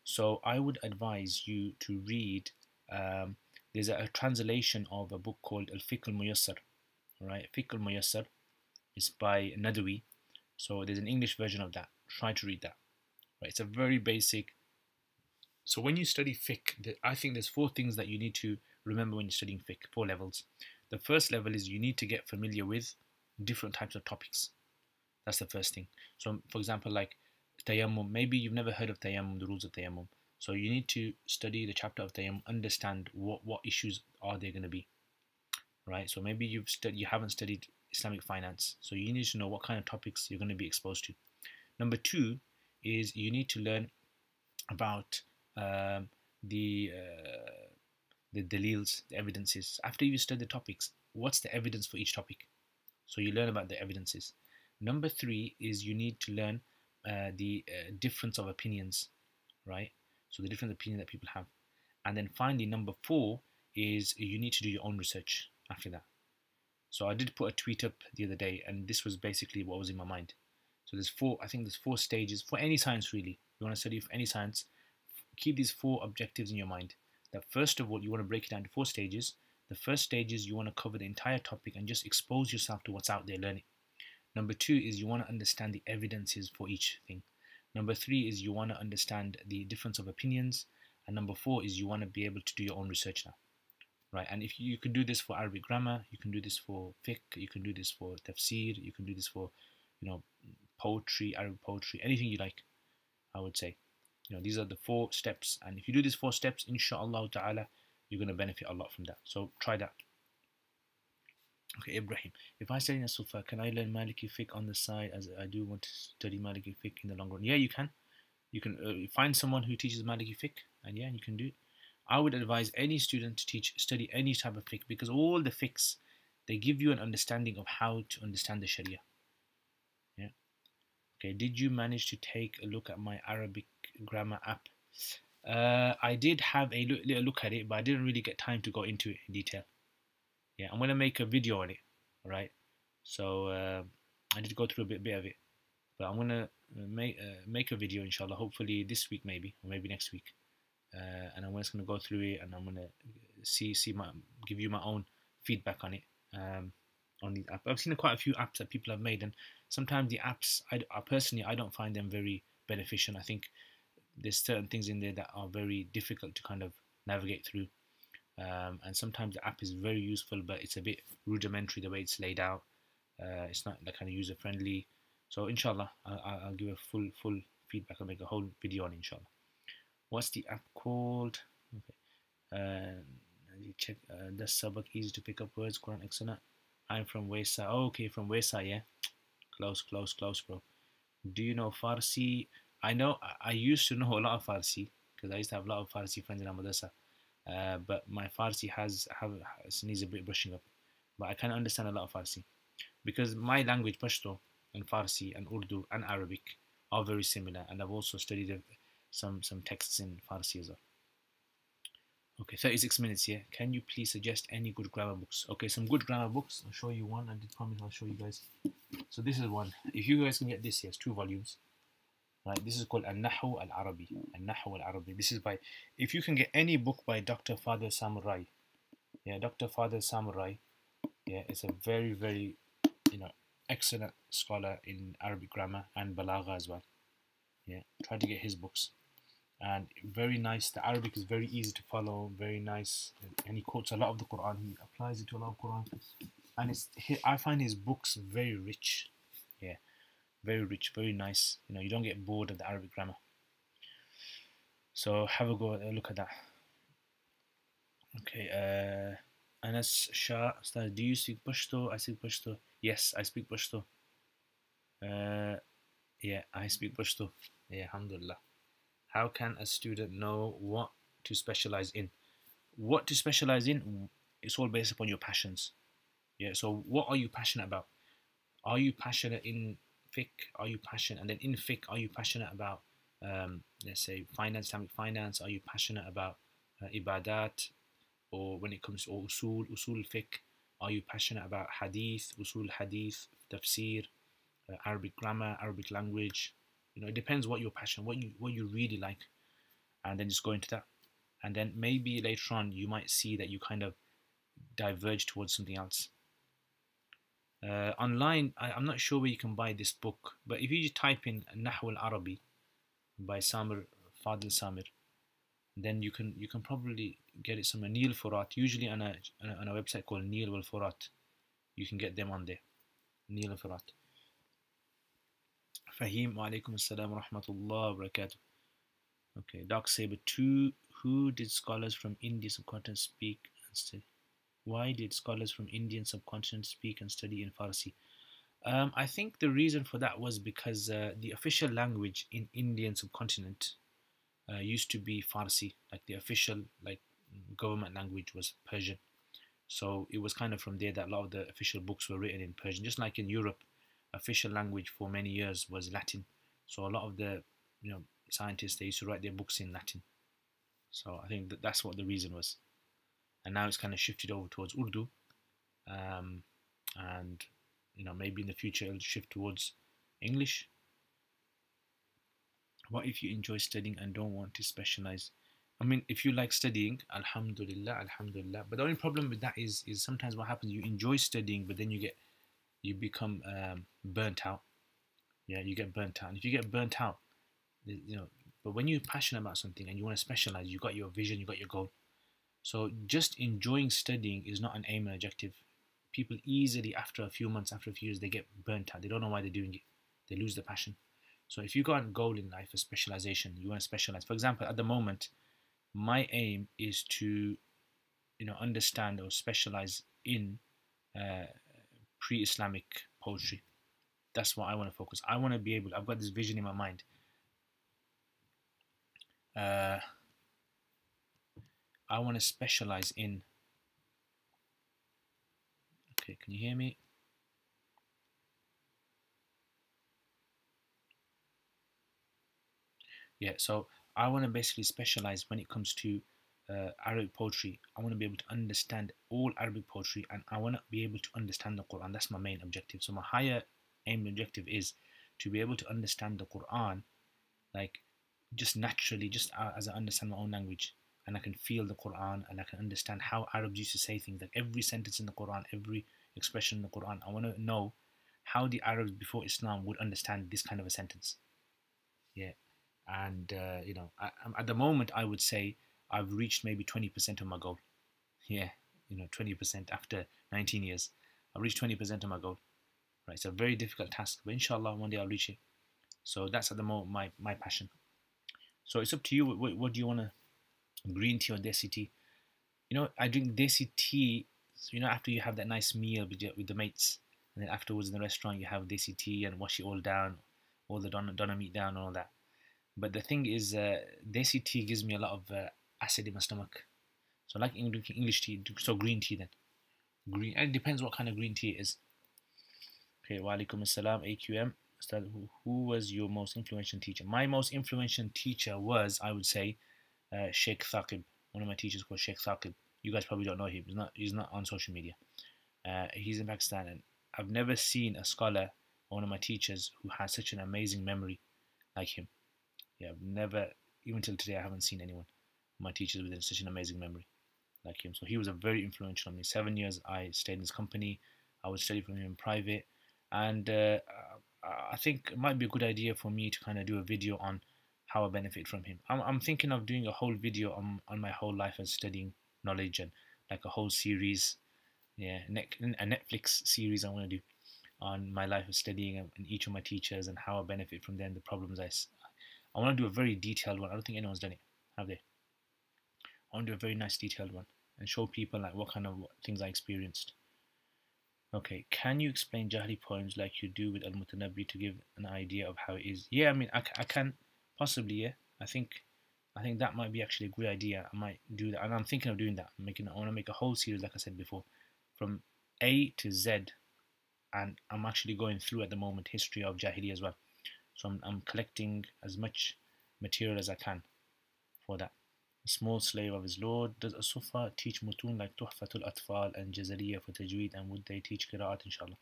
So I would advise you to read, there's a translation of a book called Al-Fiqh al-Muyassar, right? Fiqh al-Muyassar is by Nadawi. So there's an English version of that. Try to read that. Right? It's a very basic. So when you study fiqh, I think there's 4 things that you need to remember when you're studying fiqh, 4 levels. The first level is you need to get familiar with different types of topics. That's the first thing. So for example, like tayammum, maybe you've never heard of tayammum, the rules of tayammum. So you need to study the chapter of tayammum, understand what issues are there going to be, right? So maybe you haven't studied Islamic finance, so you need to know what kind of topics you're going to be exposed to. Number 2 is you need to learn about the dalils, the evidences. After you study the topics, what's the evidence for each topic? So you learn about the evidences. Number 3 is you need to learn the difference of opinions, right? So the different opinions that people have. And then finally, number 4 is you need to do your own research after that. So I did put a tweet up the other day, and this was basically what was in my mind. So I think there's 4 stages for any science really. You want to study for any science, keep these 4 objectives in your mind. That first of all, you want to break it down to 4 stages. The first stage is you want to cover the entire topic and just expose yourself to what's out there, learning. Number 2 is you want to understand the evidences for each thing. Number 3 is you want to understand the difference of opinions. And number 4 is you want to be able to do your own research now. Right, and if you can do this for Arabic grammar, you can do this for fiqh, you can do this for tafsir, you can do this for, poetry, Arabic poetry, anything you like, I would say. These are the 4 steps, and if you do these 4 steps, inshallah ta'ala, you're going to benefit a lot from that. So try that. Okay, Ibrahim, if I study in a Sufa, can I learn Maliki fiqh on the side, as I do want to study Maliki fiqh in the long run? Yeah, you can. You can find someone who teaches Maliki fiqh, and yeah, you can do it. I would advise any student to study any type of fiqh, because all the fiqhs, they give you an understanding of how to understand the Sharia. Yeah. Okay. Did you manage to take a look at my Arabic grammar app? I did have a little look at it, but I didn't really get time to go into it in detail. Yeah, I'm gonna make a video on it. All right. So I did go through a bit of it, but I'm gonna make a video, inshallah. Hopefully this week, maybe, or maybe next week. And I'm just going to go through it, and I'm going to give you my own feedback on it. On the app, I've seen quite a few apps that people have made, and sometimes the apps, I personally, I don't find them very beneficial. I think there's certain things in there that are very difficult to kind of navigate through. And sometimes the app is very useful, but it's a bit rudimentary the way it's laid out. It's not like kind of user friendly. So inshallah, I'll give a full feedback. I'll make a whole video on inshallah. What's the app called? Okay. You check. Does Sabak easy to pick up words? Quran excellent. I'm from Wesa. Oh, okay, from Wesa, yeah. Close, bro. Do you know Farsi? I know. I used to know a lot of Farsi because I used to have a lot of Farsi friends in Madrasa. But my Farsi needs a bit brushing up. But I can understand a lot of Farsi because my language, Pashto, and Farsi and Urdu and Arabic are very similar, and I've also studied some texts in Farsi as well. Okay, 36 minutes here. Can you please suggest any good grammar books? Okay, some good grammar books. I'll show you one. I did promise I'll show you guys. So this is one. If you guys can get this, yes, 2 volumes. Right, this is called Al-Nahu Al-Arabi. Al-Nahu Al-Arabi. This is by, if you can get any book by Dr. Father Samurai. Yeah, Dr. Father Samurai. Yeah, it's a very, excellent scholar in Arabic grammar and Balagha as well. Yeah, try to get his books. And very nice. The Arabic is very easy to follow, very nice, and he quotes a lot of the Quran. He applies it to a lot of Quran, and I find his books very rich. Yeah, very rich, very nice. You don't get bored of the Arabic grammar. So have a look at that. Okay. Anas Shah, do you speak Pashto? I speak Pashto. Yes, I speak Pashto. Yeah, I speak Pashto. Yeah, alhamdulillah. How can a student know what to specialize in? What to specialize in, it's all based upon your passions. Yeah, so what are you passionate about? Are you passionate in fiqh? Are you passionate? And then in fiqh, are you passionate about, let's say, Islamic finance? Are you passionate about ibadat? Or when it comes to usul fiqh, are you passionate about hadith, usul hadith, tafsir, Arabic grammar, Arabic language? It depends what your passion, what you really like, and then just go into that. And then maybe later on you might see that you kind of diverge towards something else. Online, I'm not sure where you can buy this book, but if you just type in Nahw al-Arabi by Fadil Samir, then you can probably get it somewhere. Neil Furat, usually on a website called Neil al-Furat. You can get them on there. Neil al-Furat. Fahim, wa alaikum assalam wa rahmatullah wa barakatuh. Okay, Dark Saber 2. Who did scholars from Indian subcontinent speak and study? Why did scholars from Indian subcontinent speak and study in Farsi? I think the reason for that was because the official language in Indian subcontinent used to be Farsi. Like the official government language was Persian. So it was kind of from there that a lot of the official books were written in Persian. Just like in Europe, official language for many years was Latin. So a lot of the scientists, they used to write their books in Latin. So I think that's what the reason was. And now it's kind of shifted over towards Urdu. And maybe in the future it'll shift towards English. What if you enjoy studying and don't want to specialize? I mean, if you like studying, alhamdulillah. But the only problem with that is sometimes what happens, you enjoy studying, but then you become burnt out. Yeah, you get burnt out. And if you get burnt out, but when you're passionate about something and you want to specialize, you got your vision, you got your goal. So just enjoying studying is not an aim and objective. People easily, after a few months, after a few years, they get burnt out. They don't know why they're doing it. They lose the passion. So if you got a goal in life, a specialization, you want to specialize. For example, at the moment, my aim is to, understand or specialize in pre-Islamic poetry. That's what I want to focus. I want to be able. I've got this vision in my mind. I want to specialize in. Okay, can you hear me? Yeah, so I want to basically specialize when it comes to Arabic poetry. I want to be able to understand all Arabic poetry, and I want to be able to understand the Quran. That's my main objective. So my higher aim and objective is to be able to understand the Quran, like just naturally, just as I understand my own language, and I can feel the Quran, and I can understand how Arabs used to say things. Like every sentence in the Quran, every expression in the Quran, I want to know how the Arabs before Islam would understand this kind of a sentence. Yeah, and at the moment I would say I've reached maybe 20% of my goal. Yeah, 20% after 19 years, I've reached 20% of my goal. Right, it's a very difficult task, but inshallah one day I'll reach it. So that's at the moment my passion. So it's up to you. What do you want to, green tea or desi tea? I drink desi tea. So, after you have that nice meal with the mates, and then afterwards in the restaurant you have desi tea and wash it all down, all the doner meat down and all that. But the thing is, desi tea gives me a lot of acid in my stomach. So I like drinking English tea. So green tea then. Green. And it depends what kind of green tea it is. Okay, wa alaikum assalam, AQM. Ustad, who was your most influential teacher? My most influential teacher was, I would say, Sheikh Thaqib. One of my teachers called Sheikh Thaqib. You guys probably don't know him. He's not on social media. He's in Pakistan, and I've never seen a scholar or one of my teachers who has such an amazing memory like him. Yeah, I've never, even till today, I haven't seen anyone, my teachers, with such an amazing memory like him. So he was a very influential on me. 7 years I stayed in his company. I would study from him in private, and I think it might be a good idea for me to kind of do a video on how I benefit from him. I'm thinking of doing a whole video on my whole life and studying knowledge, and like a whole series, yeah, a Netflix series I want to do on my life of studying and each of my teachers and how I benefit from them, the problems I want to do a very detailed one. I don't think anyone's done it, have they? I want to do a very nice detailed one and show people like what kind of things I experienced. Okay, can you explain Jahli poems like you do with Al-Mutanabbi to give an idea of how it is? Yeah, I mean, I can possibly, yeah. I think that might be actually a good idea. I might do that, and I'm thinking of doing that. I want to make a whole series, like I said before, from A to Z, and I'm actually going through at the moment history of Jahili as well. So I'm collecting as much material as I can for that. A small slave of his lord. Does Asufa teach mutun like Tuhfatul Atfal and Jazariya for Tajweed, and would they teach Qira'at inshallah?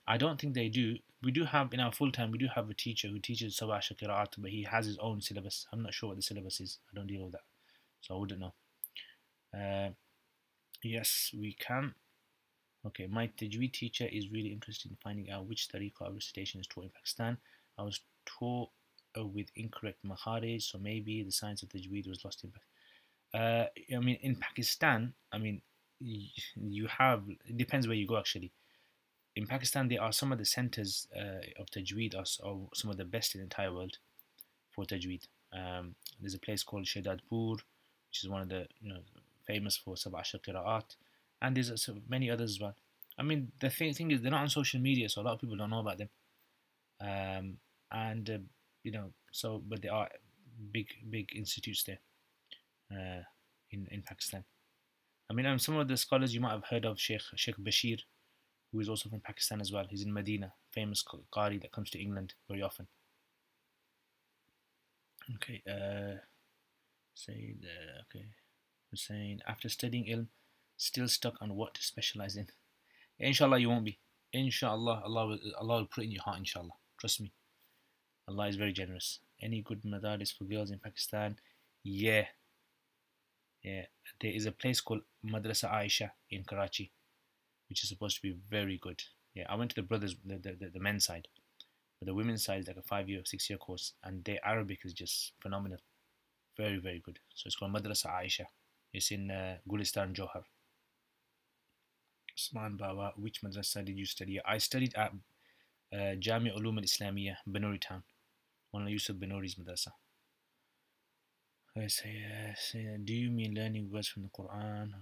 I don't think they do. We do have, in our full time, we do have a teacher who teaches Sabah Qira'at, but he has his own syllabus. I'm not sure what the syllabus is. I don't deal with that, so I wouldn't know. Yes, we can. Okay, my Tajweed teacher is really interested in finding out which tariqa of recitation is taught in Pakistan. I was taught with incorrect makharij, so maybe the science of Tajweed was lost in Pakistan. I mean, in Pakistan, I mean, you have, it depends where you go actually. In Pakistan, there are some of the centers of Tajweed are some of the best in the entire world for Tajweed. There's a place called Shedadpur, which is one of the famous for Sab'a Ashar Qira'at, and there's many others as well. I mean, the thing is, they're not on social media, so a lot of people don't know about them. So, but there are big institutes there in Pakistan. I mean, some of the scholars you might have heard of, Sheikh Bashir, who is also from Pakistan as well. He's in Medina, famous Qari that comes to England very often. Okay, okay, we're saying after studying ilm, still stuck on what to specialize in. Inshallah, you won't be. Inshallah, Allah will put it in your heart. Inshallah, trust me. Allah is very generous. Any good madaris for girls in Pakistan? Yeah. There is a place called Madrasa Aisha in Karachi, which is supposed to be very good. Yeah, I went to the men's side, but the women's side is like a 5-year, 6-year course, and their Arabic is just phenomenal, very good. So it's called Madrasa Aisha. It's in Gulistan, Johar. Usman Bawa, which madrasa did you study? I studied at Jamia Ulum al-Islamiyya, Banuri town. One Yusuf Banuri's madrasa. I say, do you mean learning words from the Quran?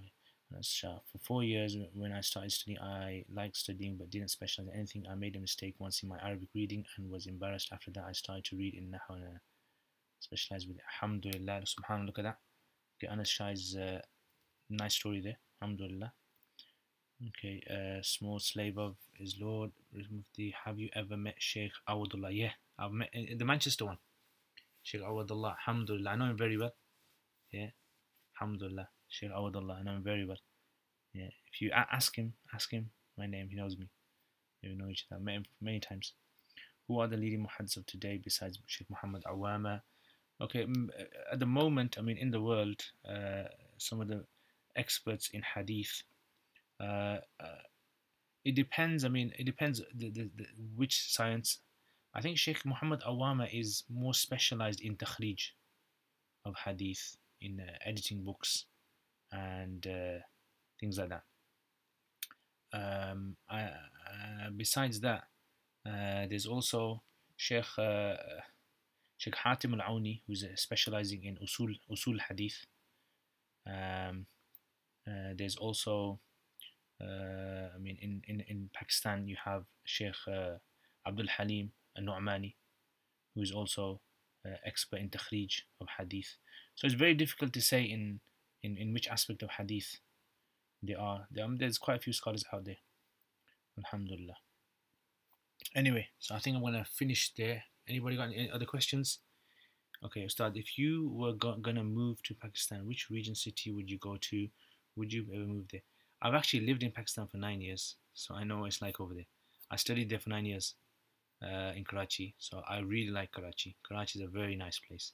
For 4 years, when I started studying, I liked studying but didn't specialize in anything. I made a mistake once in my Arabic reading and was embarrassed. After that, I started to read in Nahu and specialized with it. Alhamdulillah, subhanallah, look at that. Okay, Anas Shai's nice story there. Alhamdulillah. Okay, small slave of his lord. Have you ever met Sheikh Awadullah? Yeah, I've met the Manchester one. Sheikh Awadullah, alhamdulillah, I know him very well. Yeah, alhamdulillah, Sheikh Awadullah, I know him very well. Yeah, if you ask him my name, he knows me. We know each other. I've met him many times. Who are the leading muhaddis of today besides Sheikh Muhammad Awama? Okay, at the moment, I mean, in the world, some of the experts in hadith, it depends. I mean, it depends which science. I think Sheikh Muhammad Awama is more specialized in takhrij of hadith, in editing books and things like that. Besides that, there's also Sheikh Sheikh Hatim Al-Auni, who's specializing in usul hadith. There's also, I mean, in Pakistan, you have Sheikh Abdul Halim Al-Nu'mani, who is also expert in takhrij of hadith. So it's very difficult to say in which aspect of hadith they are. There's quite a few scholars out there. Alhamdulillah. Anyway, so I think I'm going to finish there. Anybody got any other questions? Okay, Ustad, if you were going to move to Pakistan, which region, city would you go to? Would you ever move there? I've actually lived in Pakistan for 9 years, so I know what it's like over there. I studied there for 9 years in Karachi, so I really like Karachi. Karachi is a very nice place.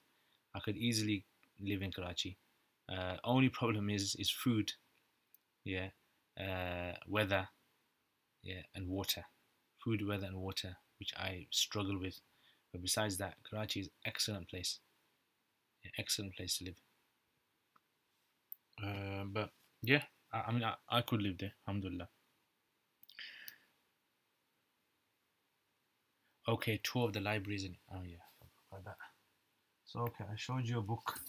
I could easily live in Karachi. Only problem is food, yeah, weather, yeah, and water. Food, weather, and water, which I struggle with. But besides that, Karachi is an excellent place. Yeah, excellent place to live. But yeah, I mean, I could live there, alhamdulillah. Okay, tour of the libraries. Oh yeah, I forgot that. So okay, I showed you a book.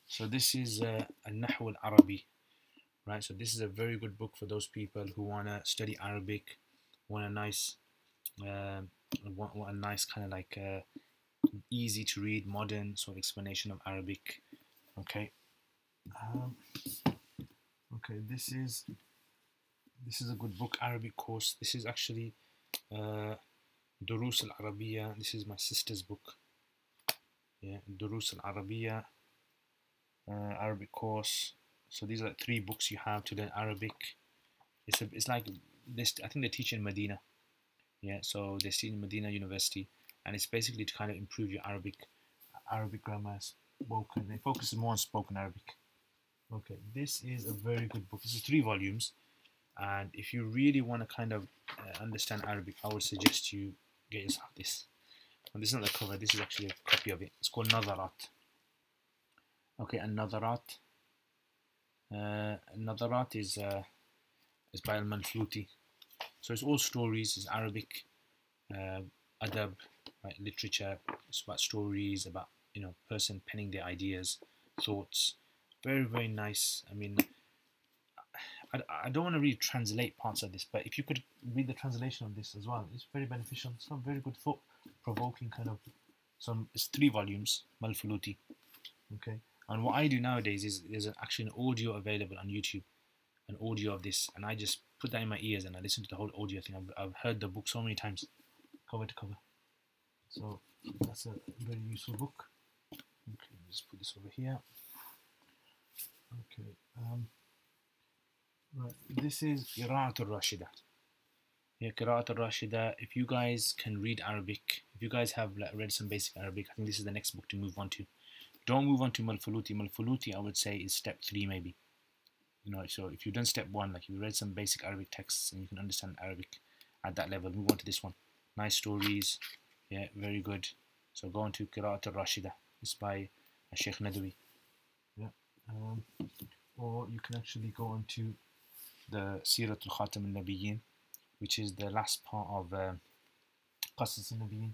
So this is Al-Nahw al-Arabi, right? So this is a very good book for those people who want to study Arabic, want a nice, want a nice kind of like easy to read, modern sort of explanation of Arabic. Okay. Okay, this is a good book, Arabic course. This is actually Durus al-Arabiya. This is my sister's book. Yeah, Durus al-Arabiya, Arabic course. So these are 3 books you have to learn Arabic. It's like this. I think they teach in Medina. Yeah, so they teach in Medina University, and it's basically to kind of improve your Arabic grammar, spoken. They focus more on spoken Arabic. Okay, this is a very good book. This is 3 volumes, and if you really want to kind of understand Arabic, I would suggest you get yourself this. And this is not the cover. This is actually a copy of it. It's called Nadarat. Okay, and Nadarat. Nadarat is by Al-Manfluti. So it's all stories. It's Arabic, adab, right, literature. It's about stories, about person penning their ideas, thoughts. Very, very nice. I mean, I don't want to really translate parts of this, but if you could read the translation of this as well, it's very beneficial. It's not very good, thought-provoking kind of. It's 3 volumes, Malfuluti. Okay, and what I do nowadays is there's actually an audio available on YouTube, an audio of this, and I just put that in my ears and I listen to the whole audio thing. I've heard the book so many times, cover to cover. So that's a very useful book. Okay, just put this over here. Okay, right, this is Qira'at al-Rashida. Yeah, Qira'at al-Rashida. If you guys can read Arabic, if you guys have read some basic Arabic, I think this is the next book to move on to. Don't move on to Malfuluti. Malfuluti, I would say, is step 3 maybe. So if you've done step 1, like you read some basic Arabic texts and you can understand Arabic at that level, move on to this one. Nice stories, yeah, very good. So go on to Qira'at al-Rashida. It's by Sheikh Nadawi. Yeah. Or you can actually go on to the Siratul Khatam al-Nabiyyin, which is the last part of Qasas al-Nabiyyin.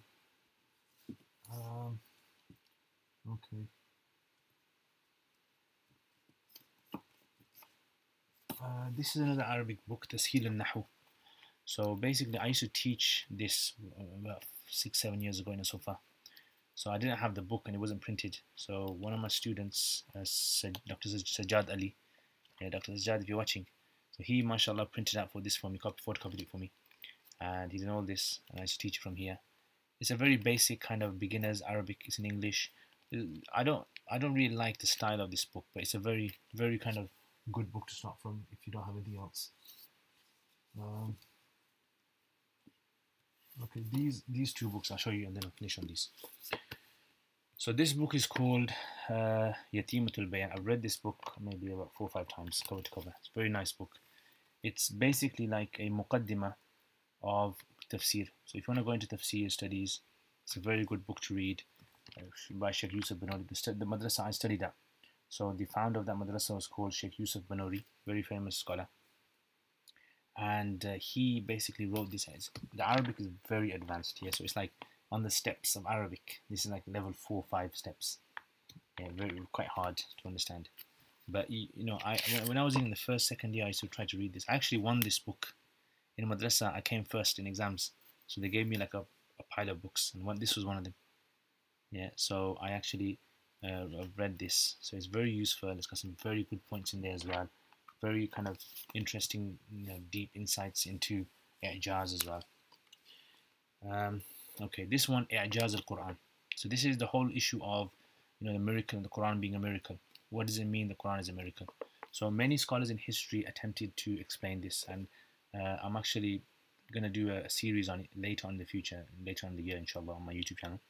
Okay. This is another Arabic book, Tasheel al-Nahu. So basically, I used to teach this about 6-7 years ago in a sofa. So I didn't have the book and it wasn't printed. So one of my students, Dr. Sajjad Ali, yeah, Dr. Sajjad, if you're watching, so he, mashallah, printed out for this for me, photocopied it for me, and he did all this, and I used to teach from here. It's a very basic kind of beginner's Arabic. It's in English. I don't really like the style of this book, but it's a very, very kind of good book to start from if you don't have anything else. Okay, these 2 books I'll show you and then I'll finish on these. So this book is called Yatimatul Bayan. I've read this book maybe about 4 or 5 times, cover to cover. It's a very nice book. It's basically like a muqaddimah of tafsir. So if you want to go into tafsir studies, it's a very good book to read by Sheikh Yusuf Banori. The madrasa I studied at. So the founder of that madrasa was called Sheikh Yusuf Banori, very famous scholar. And he basically wrote this. The Arabic is very advanced here, so it's like on the steps of Arabic. This is like level 4-5 steps. Yeah, very quite hard to understand. But you know, when I was in the first, second year, I used to try to read this. I actually won this book in madrasa. I came first in exams, so they gave me like a pile of books, and this was one of them. Yeah, so I actually read this. So it's very useful. It's got some very good points in there as well. Very kind of interesting, deep insights into i'jaz as well. Okay, this one, i'jaz al-Quran. So this is the whole issue of the miracle, the Quran being a miracle. What does it mean the Quran is a miracle? So many scholars in history attempted to explain this, and I'm actually going to do a series on it later on in the future, later on in the year, inshallah, on my YouTube channel.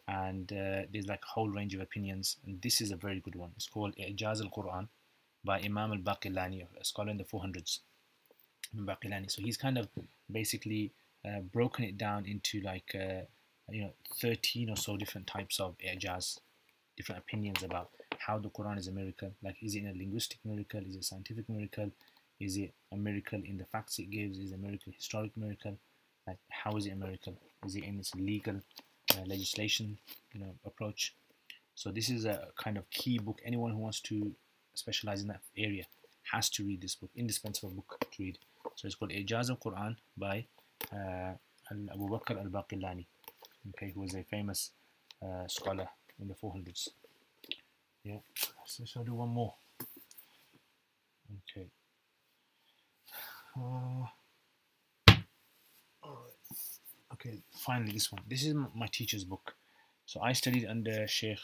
And there's like a whole range of opinions, and this is a very good one. It's called i'jaz al-Quran by Imam al-Baqillani, a scholar in the 400s. Baqillani. So he's kind of basically broken it down into like 13 or so different types of i'jaz, different opinions about how the Quran is a miracle. Like, is it a linguistic miracle? Is it a scientific miracle? Is it a miracle in the facts it gives? Is it a miracle, historic miracle? Like, how is it a miracle? Is it in its legal legislation, approach? So this is a kind of key book. Anyone who wants to specialize in that area has to read this book. Indispensable book to read. So it's called i'jaz al-Quran by Abu Bakr al-Baqillani, okay, who was a famous scholar in the 400s. Yeah, so shall I do one more? Okay. Okay, finally this one. This is my teacher's book. So I studied under Sheikh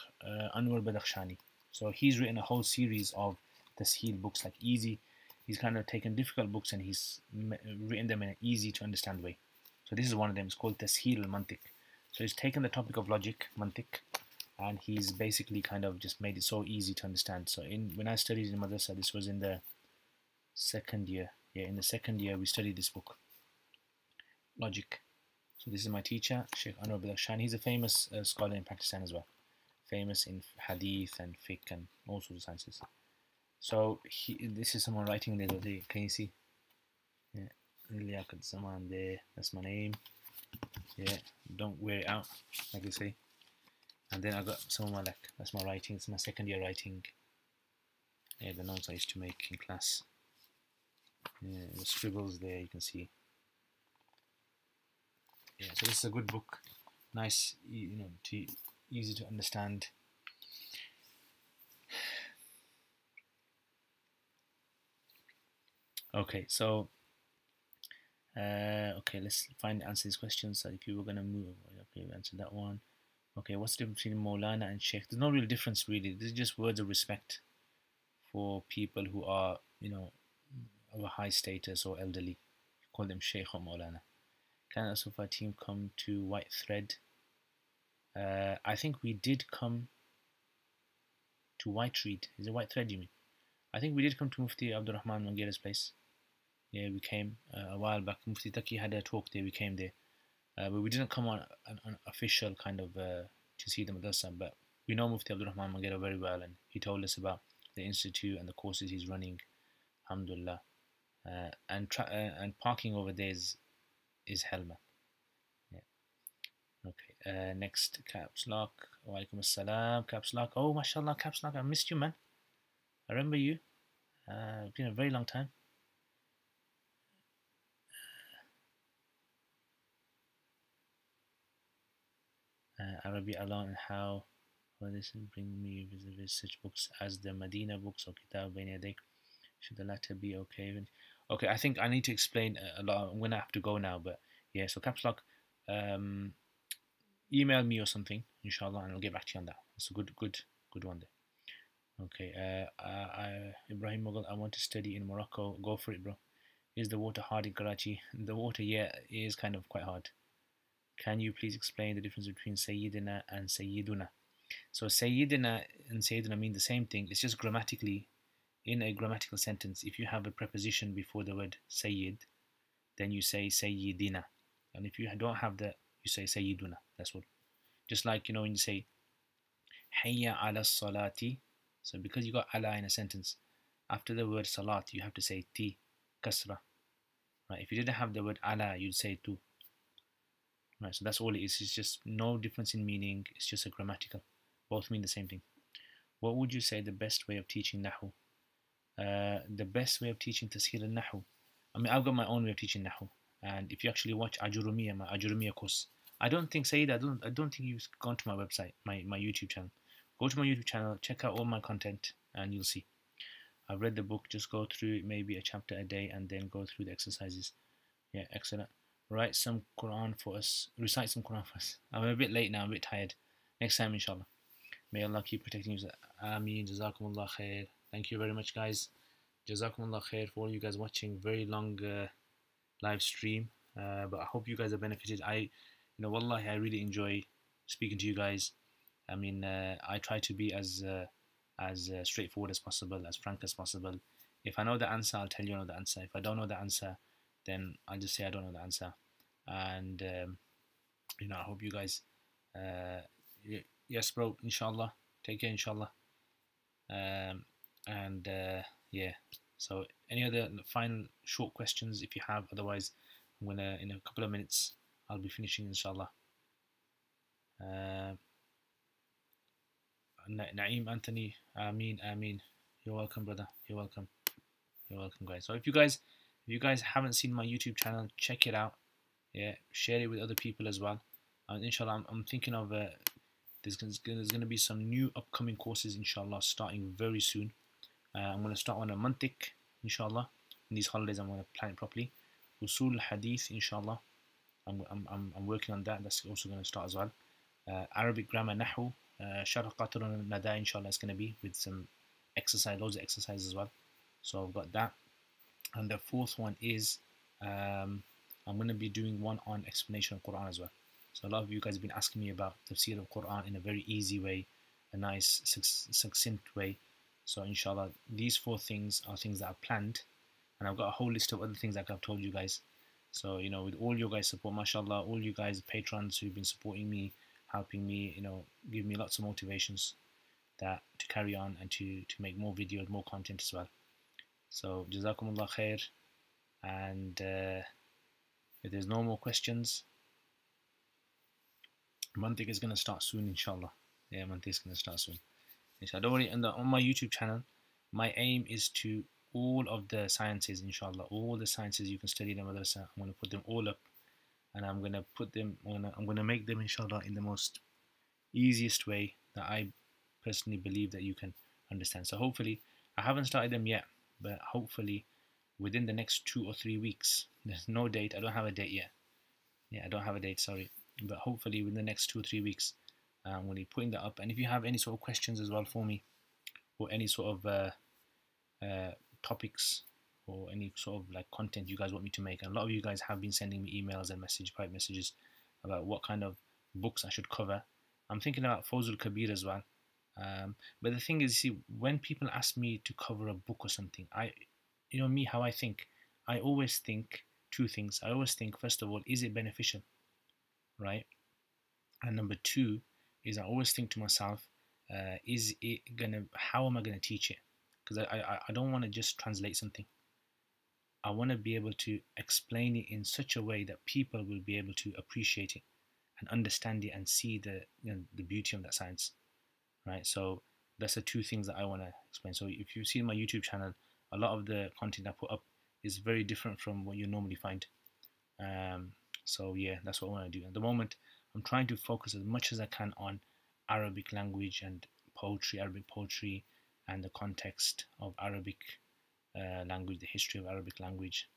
Anwar Badakhshani. So he's written a whole series of tasheel books, like easy. He's kind of taken difficult books and he's written them in an easy to understand way. So this is one of them. It's called Tasheel al-Mantiq. So he's taken the topic of logic, mantiq, and he's basically kind of just made it so easy to understand. So when I studied in madrasa, this was in the second year. Yeah, in the second year we studied this book, logic. So this is my teacher, Sheikh Anwar Badakhshani. He's a famous scholar in Pakistan as well, famous in hadith and fiqh and all sorts of sciences. So this is someone writing there. Can you see? Yeah, Liaqat Zaman there. That's my name. Yeah, don't wear it out, like they say. And then I got some of my that's my writing. It's my second year writing. Yeah, the notes I used to make in class. Yeah, the scribbles there, you can see. Yeah, so this is a good book. Nice, easy to understand. Okay, so let's answer these questions. So if you were gonna move, okay, we answered that one. Okay, what's the difference between Maulana and Sheikh? There's no real difference really. This is just words of respect for people who are, of a high status or elderly. You call them Sheikh or Maulana. Can the Sufa team come to White Thread? I think we did come to White Reed. Is it White Thread you mean? I think we did come to Mufti Abdurrahman Mangira's place. Yeah, we came a while back. Mufti Taki had a talk there. We came there, but we didn't come on an official kind of to see the madrasa. But we know Mufti Abdurrahman Mangira very well, and he told us about the institute and the courses he's running. Alhamdulillah, and parking over there is hell, man. Yeah. Okay. Next, caps lock. Walaikum assalam. Caps lock. Oh, mashallah, caps lock. I missed you, man. I remember you. It's been a very long time. Arabic alone, and how will this bring me visit such books as the Medina books or Kitab Bain Yaday? Should the latter be okay? Okay, I think I need to explain a lot. I'm gonna have to go now, but yeah. So caps lock, email me or something, inshallah, and I'll get back to you on that. It's a good one there. Okay, Ibrahim Mughal, I want to study in Morocco. Go for it, bro. Is the water hard in Karachi? The water, yeah, is kind of quite hard. Can you please explain the difference between Sayyidina and Sayyiduna? So Sayyidina and Sayyiduna mean the same thing. It's just grammatically, in a grammatical sentence, if you have a preposition before the word Sayyid, then you say Sayyidina. And if you don't have that, you say Sayyiduna. That's what. Just like, you know, when you say Hayya ala salati. So because you got ala in a sentence, after the word salat, you have to say ti, kasra. Right? If you didn't have the word ala, you'd say tu. Right? So that's all it is. It's just no difference in meaning. It's just a grammatical. Both mean the same thing. What would you say the best way of teaching Nahu? The best way of teaching Tasheel al-Nahu. I mean, I've got my own way of teaching Nahu. And if you actually watch Ajurumiyya, my Ajurumiyya course, I don't think, Saeed, I don't think you've gone to my website, my YouTube channel. Go to my YouTube channel, check out all my content, and you'll see. I've read the book, just go through it, maybe a chapter a day, and then go through the exercises. Yeah, excellent. Write some Quran for us, recite some Quran for us. I'm a bit late now, I'm a bit tired. Next time, inshallah. May Allah keep protecting you. Ameen, Jazakumullah khair. Thank you very much, guys. Jazakumullah khair for all you guys watching. Very long live stream, but I hope you guys have benefited. Wallahi, I really enjoy speaking to you guys. I mean, I try to be as straightforward as possible, as frank as possible. If I know the answer, I'll tell you I know the answer. If I don't know the answer, then I'll just say I don't know the answer. And I hope you guys. Yes, bro. Inshallah. Take care. Inshallah. Yeah. So, any other final short questions if you have? Otherwise, I'm gonna, in a couple of minutes, I'll be finishing, inshallah. Naeem Anthony, Ameen. You're welcome, brother. You're welcome. You're welcome, guys. So if you guys haven't seen my YouTube channel, check it out. Yeah, share it with other people as well. And inshallah, I'm thinking of there's gonna be some new upcoming courses, inshallah, starting very soon. I'm gonna start on a mantiq, inshallah. In these holidays, I'm gonna plan it properly. Usul Hadith, inshallah. I'm working on that. That's also gonna start as well. Arabic grammar, Nahu, Sharh Qatr al-Nada, inshallah, is gonna be with some loads of exercises as well. So I've got that. And the fourth one is I'm gonna be doing one on explanation of Quran as well. So a lot of you guys have been asking me about tafsir of Quran in a very easy way, a nice, succinct way. So inshallah, these 4 things are things that I've planned, and I've got a whole list of other things like I've told you guys. So with all your guys' support, mashallah, all you guys patrons who've been supporting me, helping me, give me lots of motivations to carry on and to make more videos, more content as well. So jazakumullah khair, and if there's no more questions, mantiq is going to start soon, inshallah. Yeah, mantiq is going to start soon. Inshallah. Don't worry, on my YouTube channel, my aim is to all of the sciences, inshallah, all the sciences you can study in the madrasa. I'm going to put them all up, and I'm going to put them, I'm going to make them, inshallah, in the most easiest way that I personally believe that you can understand. So hopefully, I haven't started them yet, but hopefully within the next 2 or 3 weeks, there's no date, I don't have a date yet. Yeah, I don't have a date, sorry. But hopefully within the next 2 or 3 weeks, I'm going to be putting that up. And if you have any sort of questions as well for me, or any sort of topics, or any sort of like content you guys want me to make, and a lot of you guys have been sending me emails and private messages about what kind of books I should cover. I'm thinking about Fawzul Kabir as well. But the thing is, see, when people ask me to cover a book or something, how I think, I always think 2 things. I always think, first of all, is it beneficial, right? And number 2 is I always think to myself, how am I gonna teach it? Because I don't want to just translate something. I want to be able to explain it in such a way that people will be able to appreciate it and understand it and see the beauty of that science, right? So that's the 2 things that I want to explain. So if you see my YouTube channel, a lot of the content I put up is very different from what you normally find. So yeah, that's what I want to do. At the moment, I'm trying to focus as much as I can on Arabic language and poetry, Arabic poetry, and the context of Arabic language, the history of Arabic language.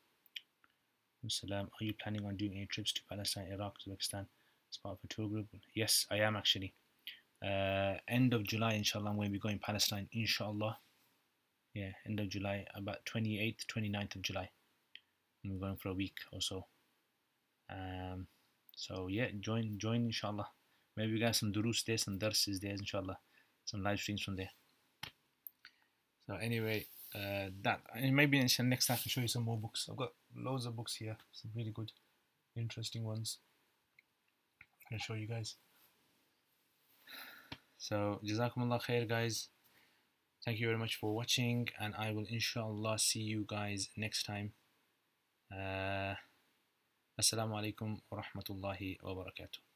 Salam, are you planning on doing any trips to Palestine, Iraq, Uzbekistan as part of a tour group? Yes, I am actually. End of July, inshallah, I'm going to be going to Palestine, inshallah. Yeah, end of July, about 28th, 29th of July. I'm going for a week or so. So yeah, join inshallah. Maybe we got some durus there, some darses there, inshallah. Some live streams from there. So anyway, that, and maybe next time I can show you some more books. I've got loads of books here, some really good, interesting ones I can show you guys. So jazakumullah khair, guys. Thank you very much for watching, and I will inshallah see you guys next time. Assalamu alaikum wa rahmatullahi wa barakatuh.